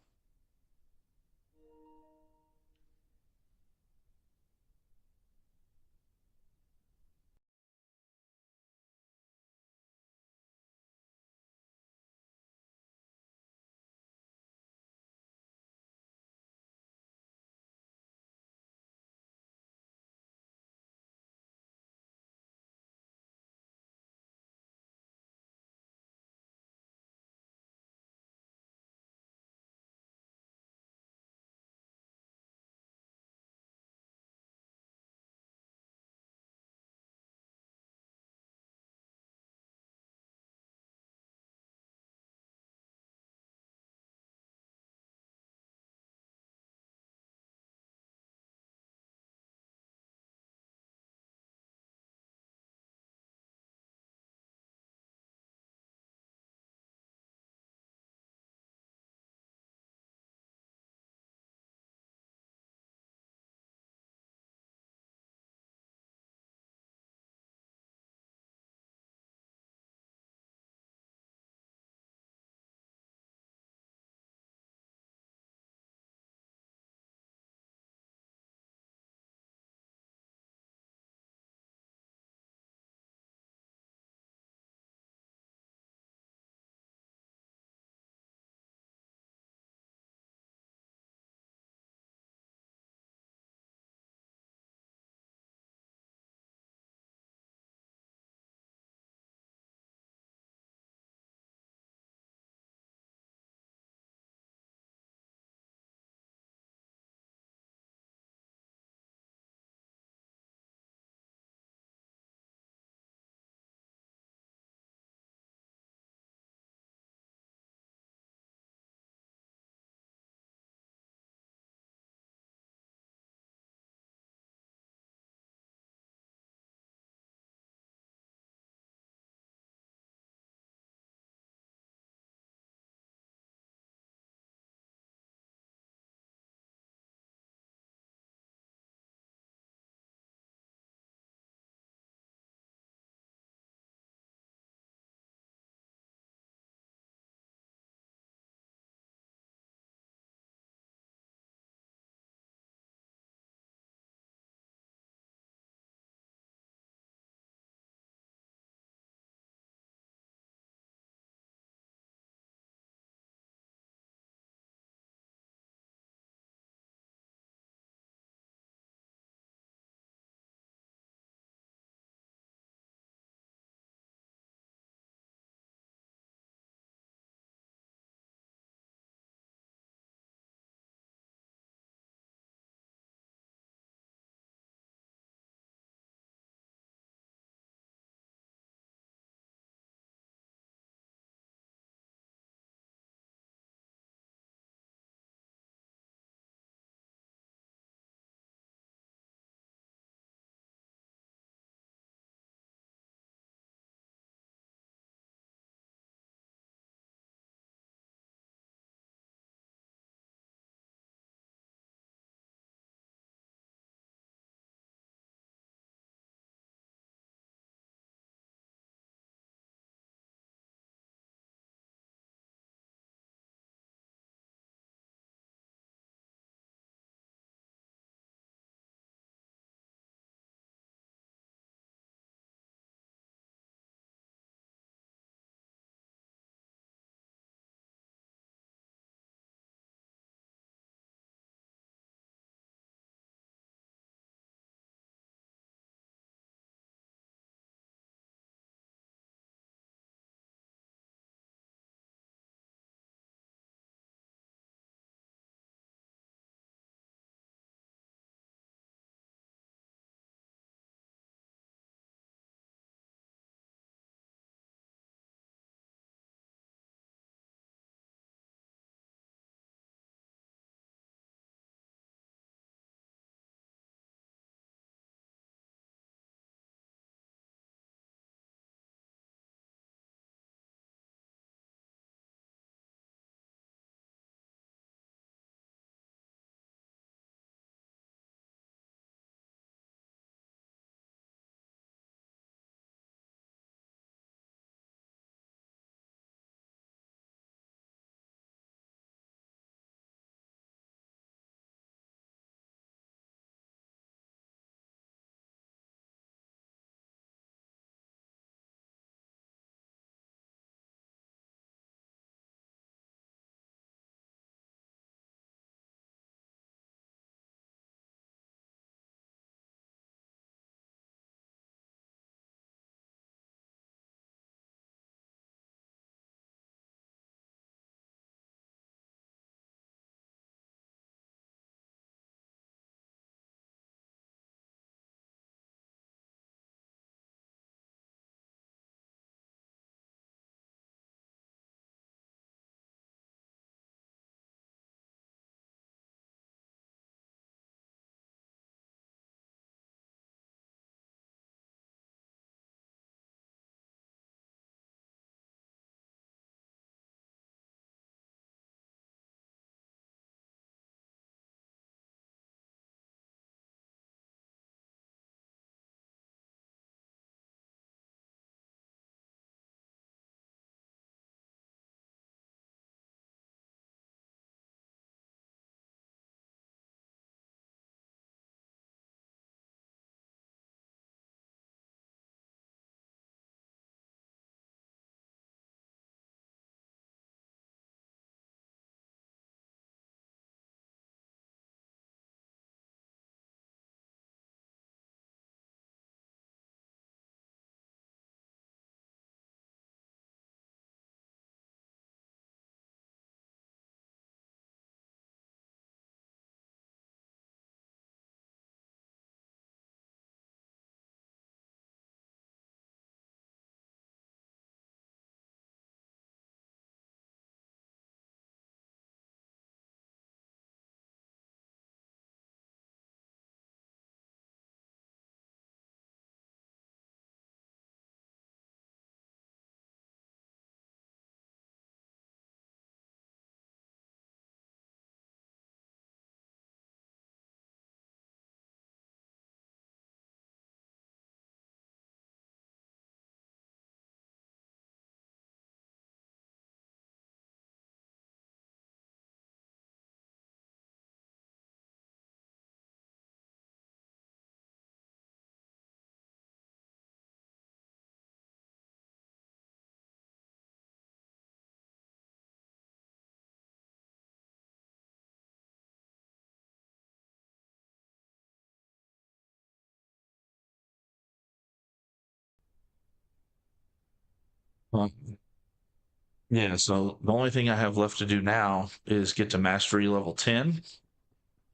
Yeah, so the only thing I have left to do now is get to mastery level 10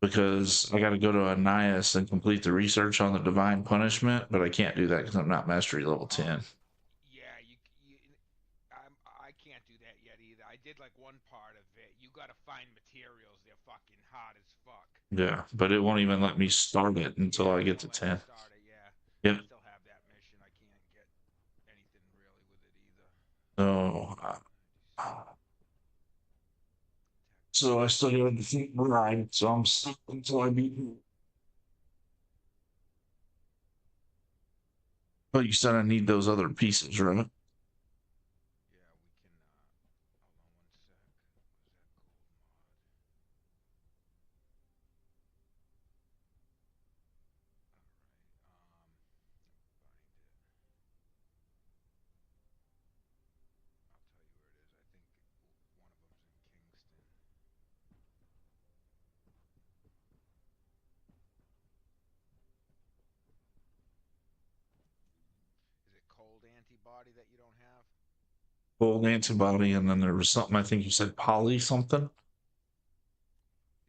because I got to go to Ananias and complete the research on the divine punishment, but I can't do that because I'm not mastery level Oh, 10. yeah, I can't do that yet either. I did like one part of it. You gotta find materials. They're fucking hard as fuck. Yeah, but it won't even let me start it until Yeah, I it get won't to let you 10. start it. Yeah, I Yep. still have that mission. I can't get anything really with it either. So, so I still got to defeat Bride, so I'm stuck until I beat him. But you said I need those other pieces, right? Yeah, we can. Hold on one sec. Where's that gold mod? All right. Find it. I'll tell you where it is. I think one of them's in Kingston. Is it cold antibody that you don't have? Old antibody, and then there was something I think you said poly something.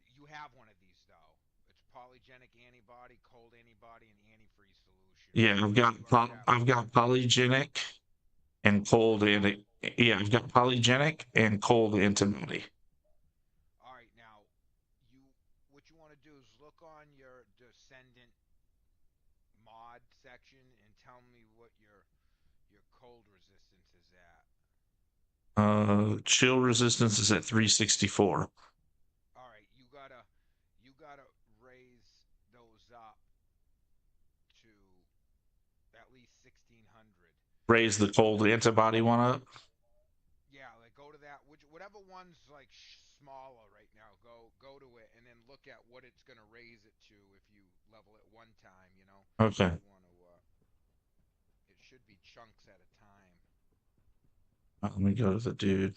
You have one of these though. It's polygenic antibody, cold antibody, and antifreeze solution. Yeah, You already have I've one. got polygenic and cold Yeah. and yeah, I've got polygenic and cold antibody. All right. Now, you what you want to do is look on your Descendant mod section and tell me what your cold resistance is at. Chill resistance is at 364. All right. You gotta raise those up to at least 1600. Raise the cold antibody one up. Yeah, like go to that whatever one's like smaller right now. Go to it and then look at what it's gonna raise it to if you level it one time. If Okay. you want to. It should be chunks at a time. Let me go to the dude.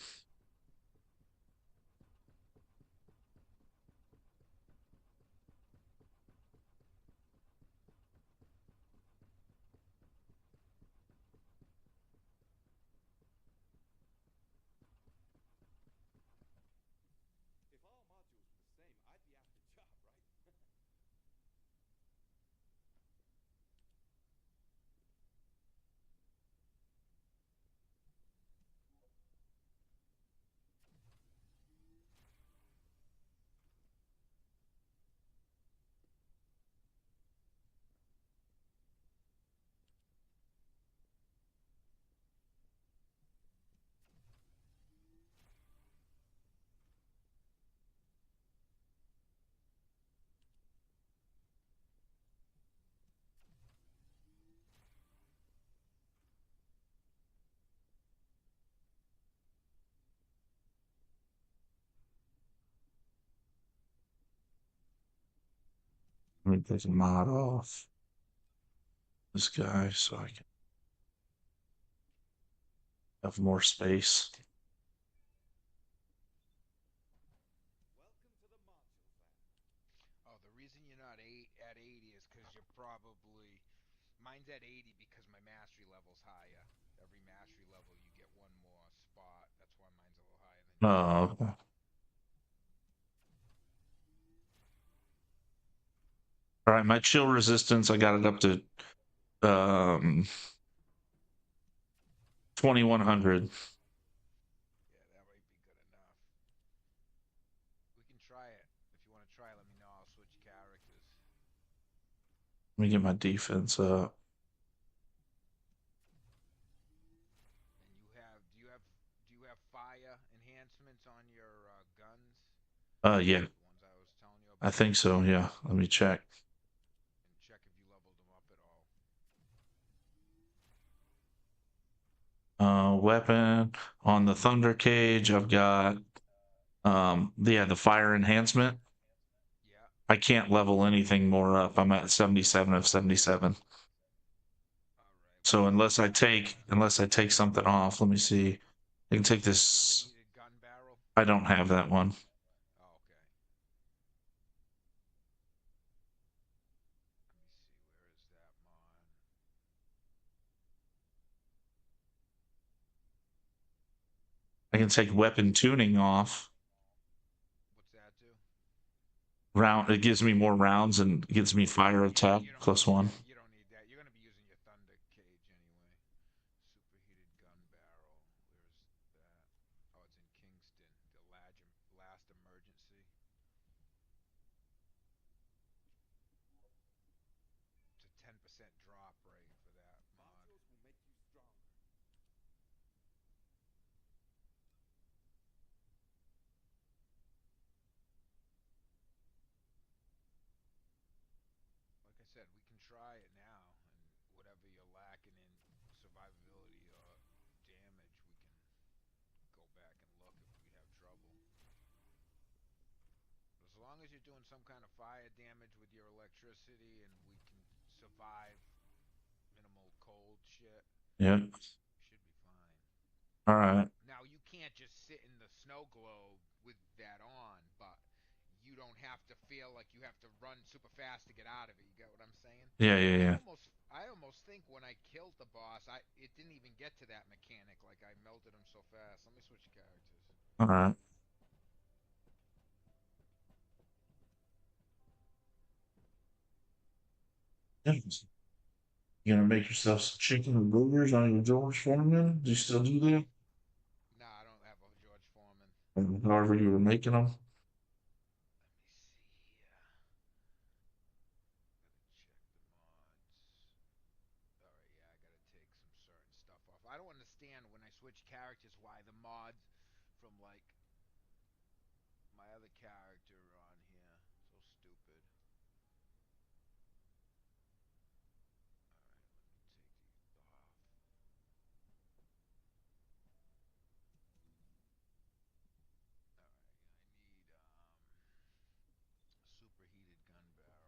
Let me take a mod off this guy so I can have more space. Oh, the reason you're not at 80 is because you're probably. Mine's at 80 because my mastery level's higher. Every mastery level, you get one more spot. That's why mine's a little higher than yours. Okay. All right, my chill resistance, I got it up to 2100. Yeah, that might be good enough. We can try it. If you want to try, let me know. I'll switch characters. Let me get my defense up. And do you have fire enhancements on your guns? Yeah, The ones I was telling you I about? think so. Yeah, let me check. And check if you leveled them up at all. Weapon on the Thunder Cage. I've got yeah, the fire enhancement. Yeah. I can't level anything more up. I'm at 77 of 77. All right. What So do you have left? unless I take something off, let me see. I can take this. Superheated gun barrel. I don't have that one. Oh, okay. Let me see. Where is that mod? I can take weapon tuning off. What's that do? Round. It gives me more rounds and gives me fire Yeah, attack +1. you don't need that. You're gonna be using your thunder cage anyway. Superheated gun barrel. Where's that? Oh, it's in Kingston. The last emergency. It's a 10% drop rate for that mod. Like I said, we can try it now, and whatever you're lacking in survivability or damage, we can go back and look if we have trouble. As long as you're doing some kind of fire damage with your electricity and we can survive minimal cold shit, Yeah. should be fine. All right. Now, you can't just sit in the snow globe with that on, but you don't have to feel like you have to run super fast to get out of it. You get what I'm saying? Yeah, yeah, yeah. I almost think when I killed the boss, it didn't even get to that mechanic. Like I melted him so fast. Let me switch characters. All right. Yeah. You gonna make yourself some chicken and burgers on your George Foreman? Do you still do that? Nah, I don't have a George Foreman. Or however you were making them? Let me see here. Gotta check the mods. Alright, yeah, I gotta take some certain stuff off. I don't understand when I switch characters why the mods from like my other character are on here. So stupid. Alright, let me take these off. Alright, I need superheated gun barrel.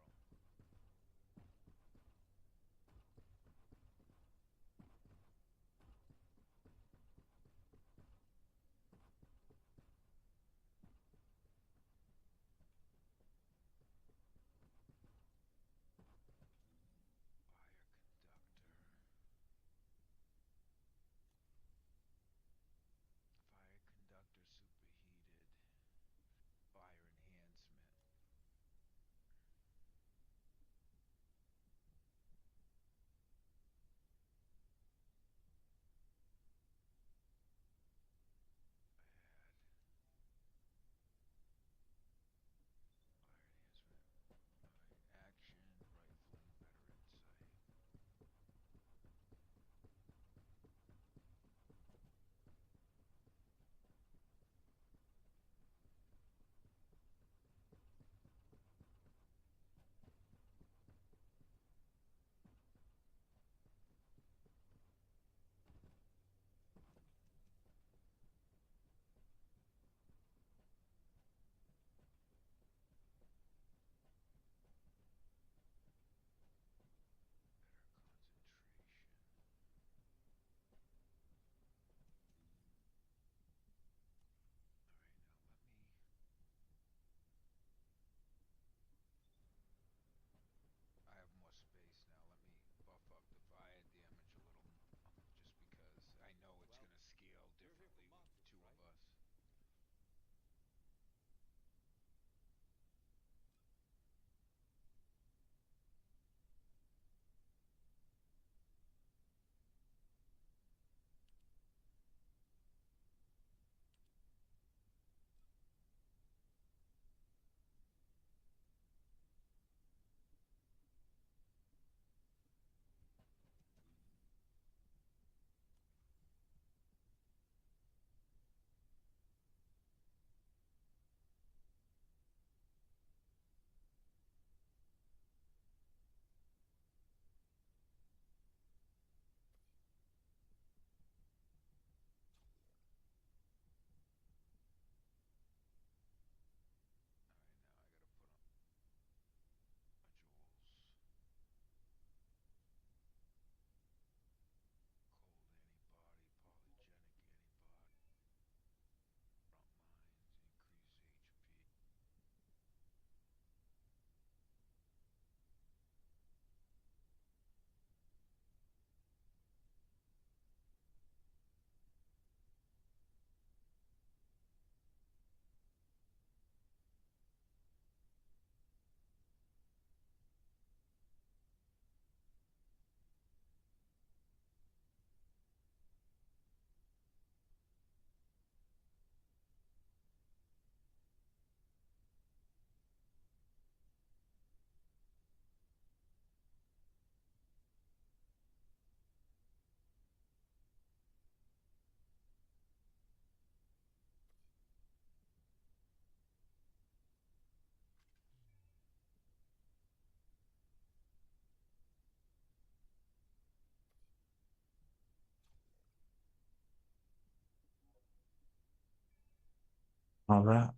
All right.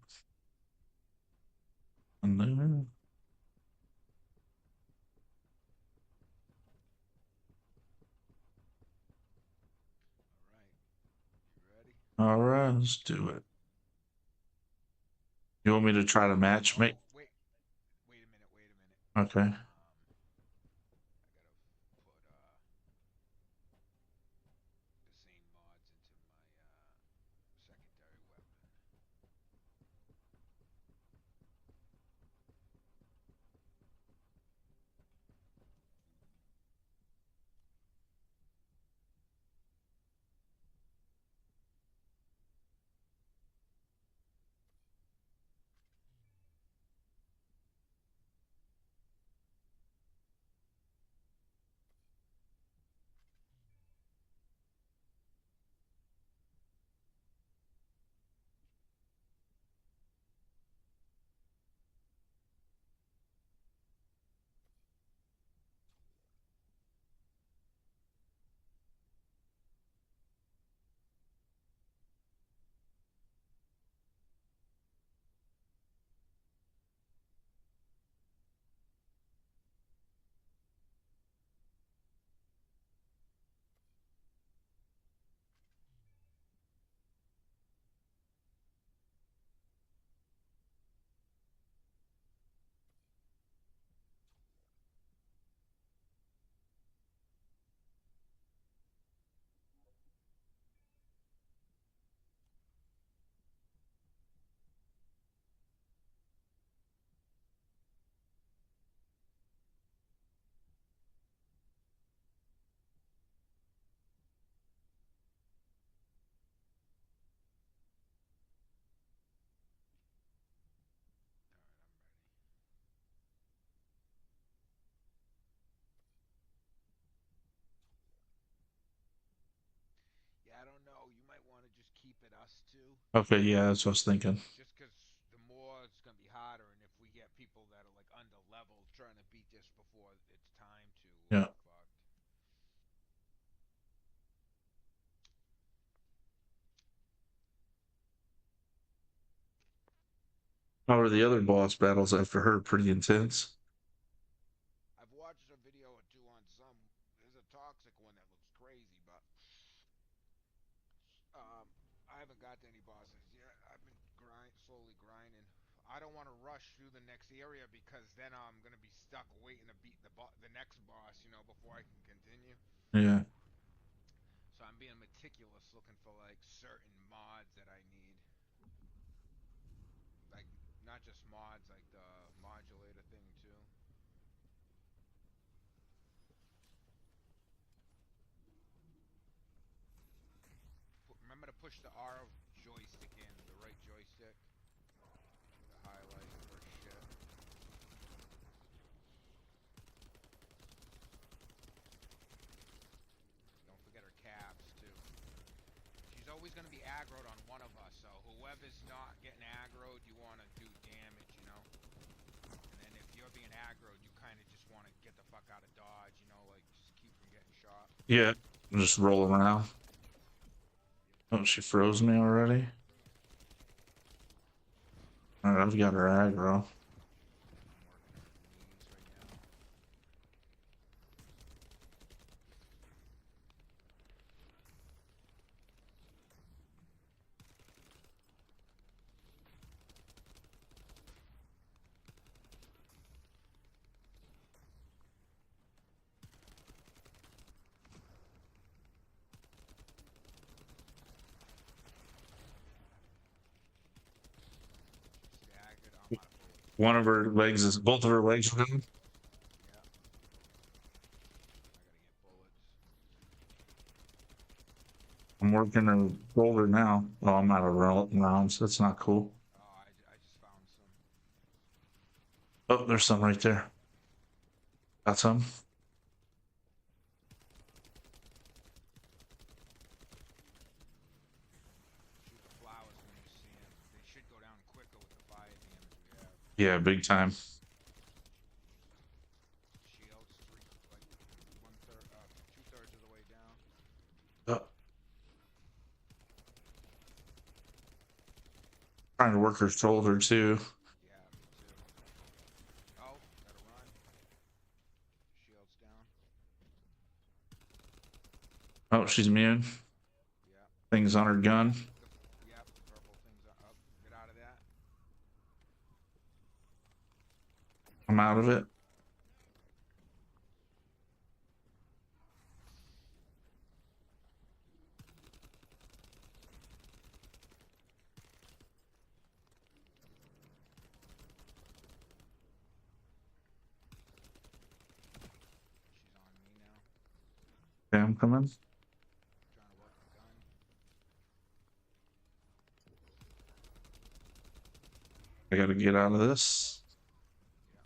And then, All right. You ready? all right, let's do it. You want me to try to match Oh, make? wait. Wait a minute. Wait a minute. Okay. I gotta put the same mods into my secondary weapon. Yeah, I don't know. You might want to just keep it us two, Okay, yeah, that's what I was thinking. just because the more it's gonna be harder, and if we get people that are like under level trying to beat this before it's time to, we'll Yeah. be fucked. How are the other boss battles after her? Pretty intense. I've watched a video or two on some. There's a toxic one that looks crazy, but um, I haven't got to any bosses yet. I've been slowly grinding. I don't want to rush through the next area because then I'm gonna be stuck waiting to beat the next boss, before I can continue. Yeah. So I'm being meticulous, looking for like certain mods that I need, like not just mods, like the modulator thing too. Remember to push the R joystick in, the right joystick, to highlight for shit. Don't forget her caps too. She's always gonna be aggroed on one of us, so whoever's not getting aggroed, you want to do damage. And then if you're being aggroed, you kind of just want to get the fuck out of dodge, like just keep from getting shot. Yeah. Just roll around. Oh, she froze me already. All right, I've got her aggro. I'm working her knees right now. She's staggered. I'm out of bullets. One of her legs is both of her legs are down. Yeah, I gotta get bullets. I'm working her shoulder now. Oh, I'm out of rounds. That's not cool. Oh, I just found some. Oh, there's some right there. Got some. Shoot the flowers when you see them. They should go down quicker with the fire damage we have. Yeah, big time. Shields like 1/3, 2/3 of the way down. Oh, Trying to work her shoulder too. Yeah, me too. Oh, gotta run. Shields down. Oh, she's immune. Yeah. Things on her gun. Yep. Purple things are up. Get out of that. I'm out of it. She's on me now. Okay, I'm coming. Trying to work the gun. I gotta get out of this. Yeah.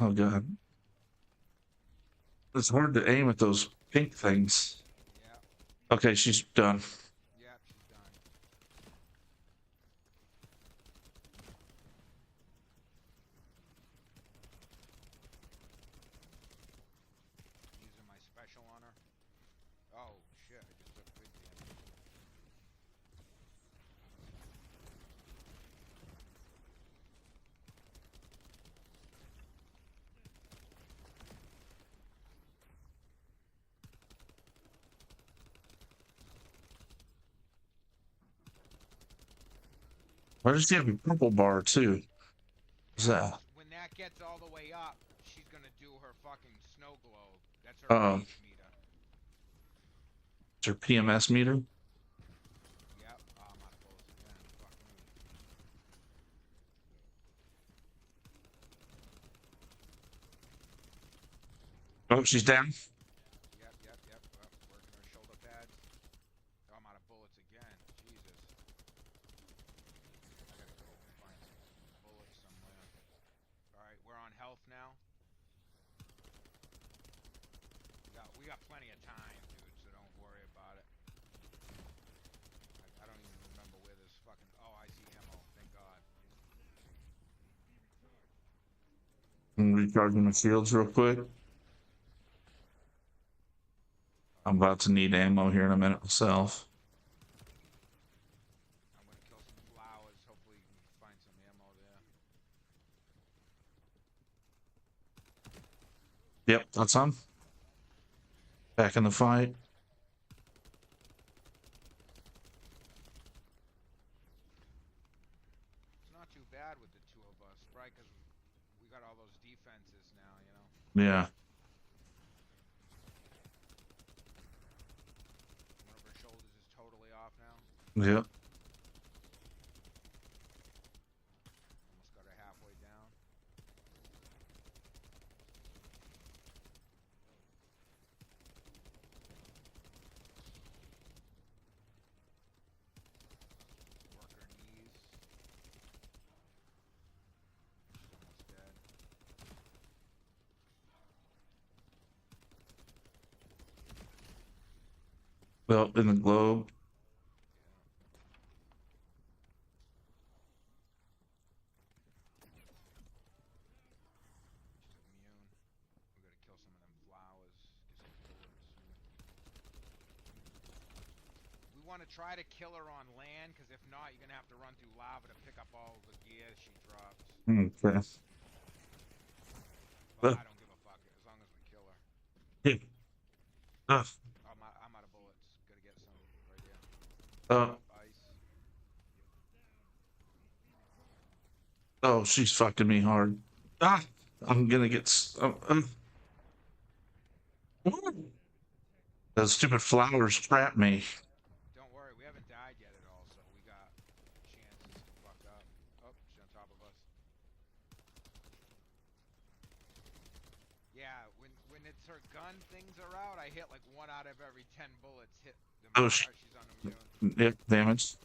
Wow. Oh god. It's hard to aim at those pink things. Yeah. Okay, she's done. Yep. She's done. Using my special on her. Oh shit! I just took big damage. Why does she have a purple bar too? What's Yeah, that? cause when that gets all the way up, she's gonna do her fucking snow globe. That's her Uh, rage meter. it's her PMS meter. Yep. Oh, I'm out of bullets again. Fuck me. Oh, she's down. Yep. Yep. Yep. Working her shoulder pads. Oh, I'm out of bullets again. Jesus. I gotta go find some bullets somewhere. All right, we're on health now. We got plenty of time, dude. So don't worry about it. I don't even remember where this fucking. Oh, I see ammo. Thank God. I'm recharging the shields real quick. I'm about to need ammo here in a minute myself. I'm gonna kill some flowers. Hopefully, you can find some ammo there. Yep, that's on. Back in the fight. It's not too bad with the two of us, right? Because we got all those defenses now, you know. Yeah. One of her shoulders is totally off now. Yep. Almost got her halfway down. Work her knees. She's almost dead. Well, in the globe. Yeah. She's immune. We gotta kill some of them flowers. Get some bullets. We want to try to kill her on land, because if not, you're gonna have to run through lava to pick up all the gear she drops. Okay. But I don't give a fuck as long as we kill her. Yeah. Uh, I'm out of bullets. Gotta get some right here. uh, Ice. oh, she's fucking me hard. Ah, I'm gonna get. Those stupid flowers trap me. Don't worry, we haven't died yet at all, so we got chances to fuck up. Oh, she's on top of us. Yeah, when it's her gun things are out, I hit like 1 out of every 10 bullets hit the. Oh, She's on immune. yeah, damage.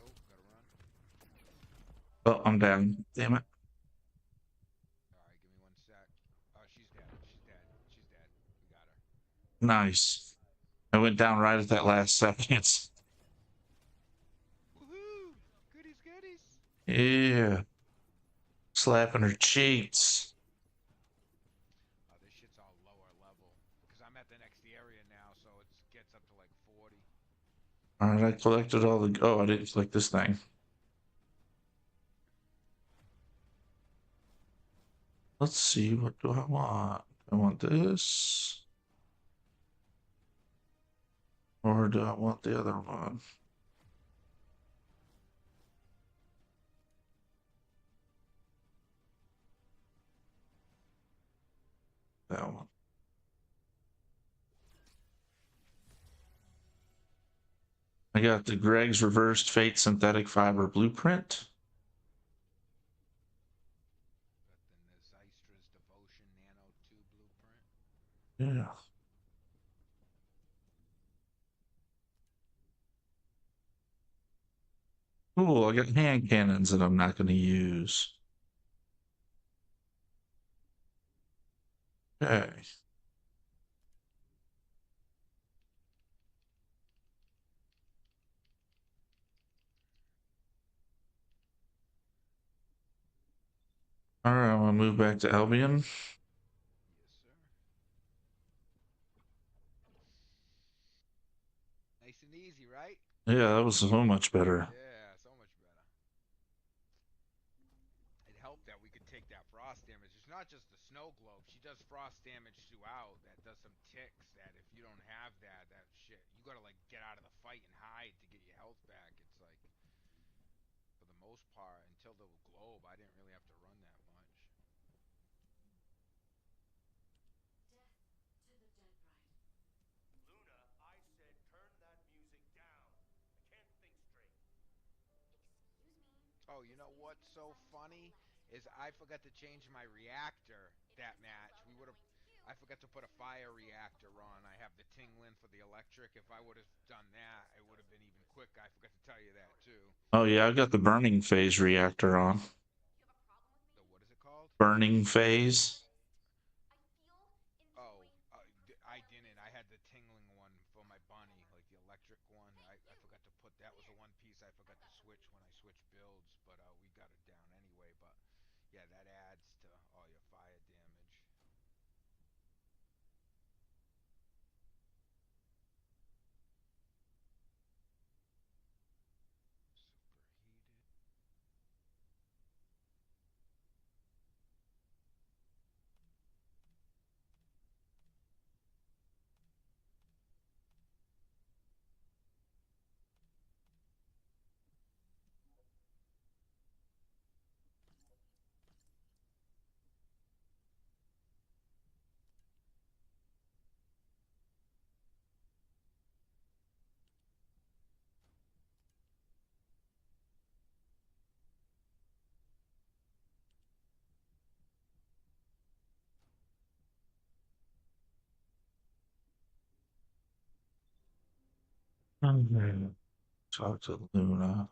Oh, gotta run. Oh, I'm down. Damn it. All right, give me 1 sec. Oh, she's dead. She's dead. She's dead. Nice. I went down right at that last second. Woohoo! Goodies, goodies. Yeah. Slapping her cheeks. Oh, this shit's all lower level. Because I'm at the next area now, so it gets up to like 40. Alright, I collected all the. Oh, I didn't collect this thing. Let's see. What do I want? I want this. Or do I want the other one? That one. I got the Greg's Reversed Fate Synthetic Fiber Blueprint. Got the Nysistra's Devotion Nano 2 blueprint. Yeah. Cool. I got hand cannons that I'm not going to use. Okay. All right, I'm gonna move back to Albion. Yes, sir. Nice and easy, right? Yeah, that was so much better. Yeah, so much better. It helped that we could take that frost damage. It's not just the snow globe. She does frost damage throughout. That does some ticks. That if you don't have that, that shit, you gotta like get out of the fight and hide to get your health back. It's like, for the most part, until the globe, I didn't really have to run that much. Oh, you know what's so funny is I forgot to change my reactor that match. We would have. I forgot to put a fire reactor on. I have the tingling for the electric. If I would have done that, it would have been even quicker. I forgot to tell you that too. Oh yeah, I got the burning phase reactor on. The what is it called? Burning phase. Oh, I didn't. I had the tingling one for my bunny, like the electric one. I forgot to put that was the one piece I forgot to switch when I switched builds, but we got it down anyway. But yeah, that adds to all your fire damage. Superheated. Okay. Talk to Luna.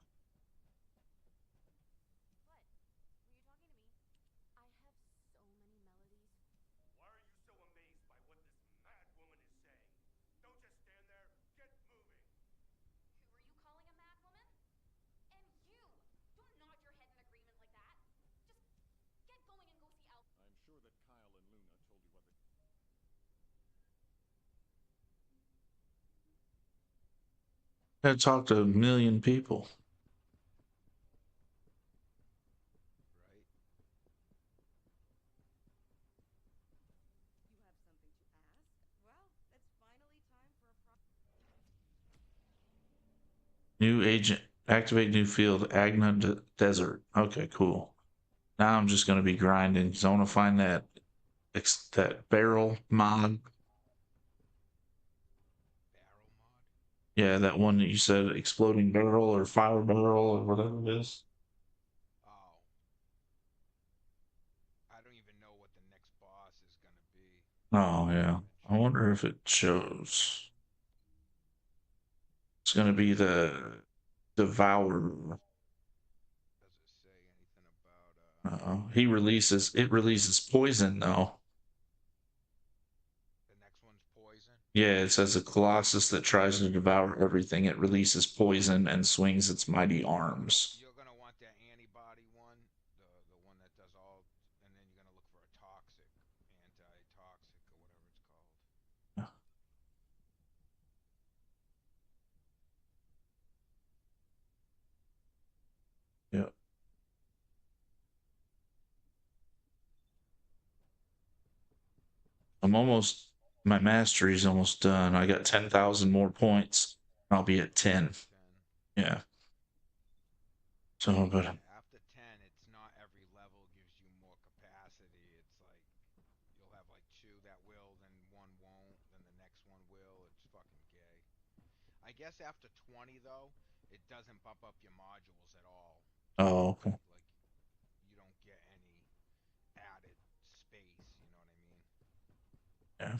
I talk to a million people. Right. New agent. Activate new field. Agna Desert. Okay, cool. Now I'm just gonna be grinding because I want to find that barrel mod. Barrel mod. Yeah, that one that you said exploding barrel or fire barrel or whatever it is. Oh, I don't even know what the next boss is gonna be. Oh Not to yeah. I mention, wonder if it shows. It's gonna be the Devourer. does it say anything about He releases it releases poison though. the next one's poison? Yeah, it says a colossus that tries to devour everything. It releases poison and swings its mighty arms. You're gonna want that antibody one, the one that does all, and then you're gonna look for a toxic, anti-toxic or whatever it's called. Yeah. I'm almost, my mastery's almost done. I got 10,000 more points. I'll be at 10. 10. Yeah. So, but Yeah, after 10, it's not every level gives you more capacity. It's like you'll have like two that will, then one won't, then the next one will. It's fucking gay. I guess after 20 though, it doesn't bump up your modules at all to oh, okay. like you don't get any added space, you know what I mean? Yeah.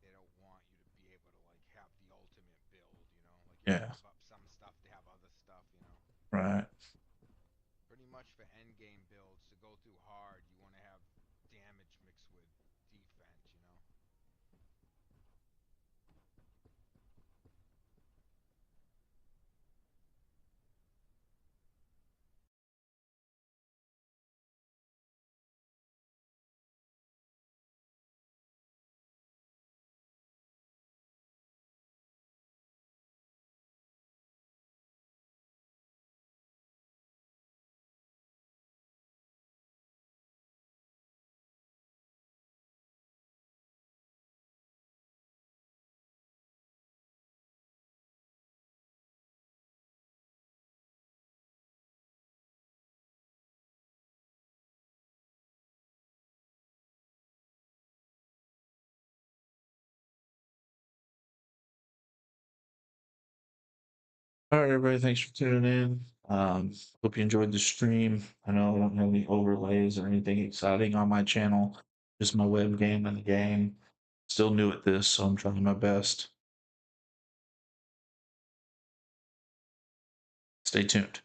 They don't want you to be able to like have the ultimate build, you know? Like you have to Yeah. give up some stuff to have other stuff, you know? Right. Pretty much for end game builds to go through hard, you want to have damage mixed with defense, you know? All right, everybody. Thanks for tuning in. Hope you enjoyed the stream. I know I don't have any overlays or anything exciting on my channel, just my web game and the game. Still new at this, so I'm trying my best. Stay tuned.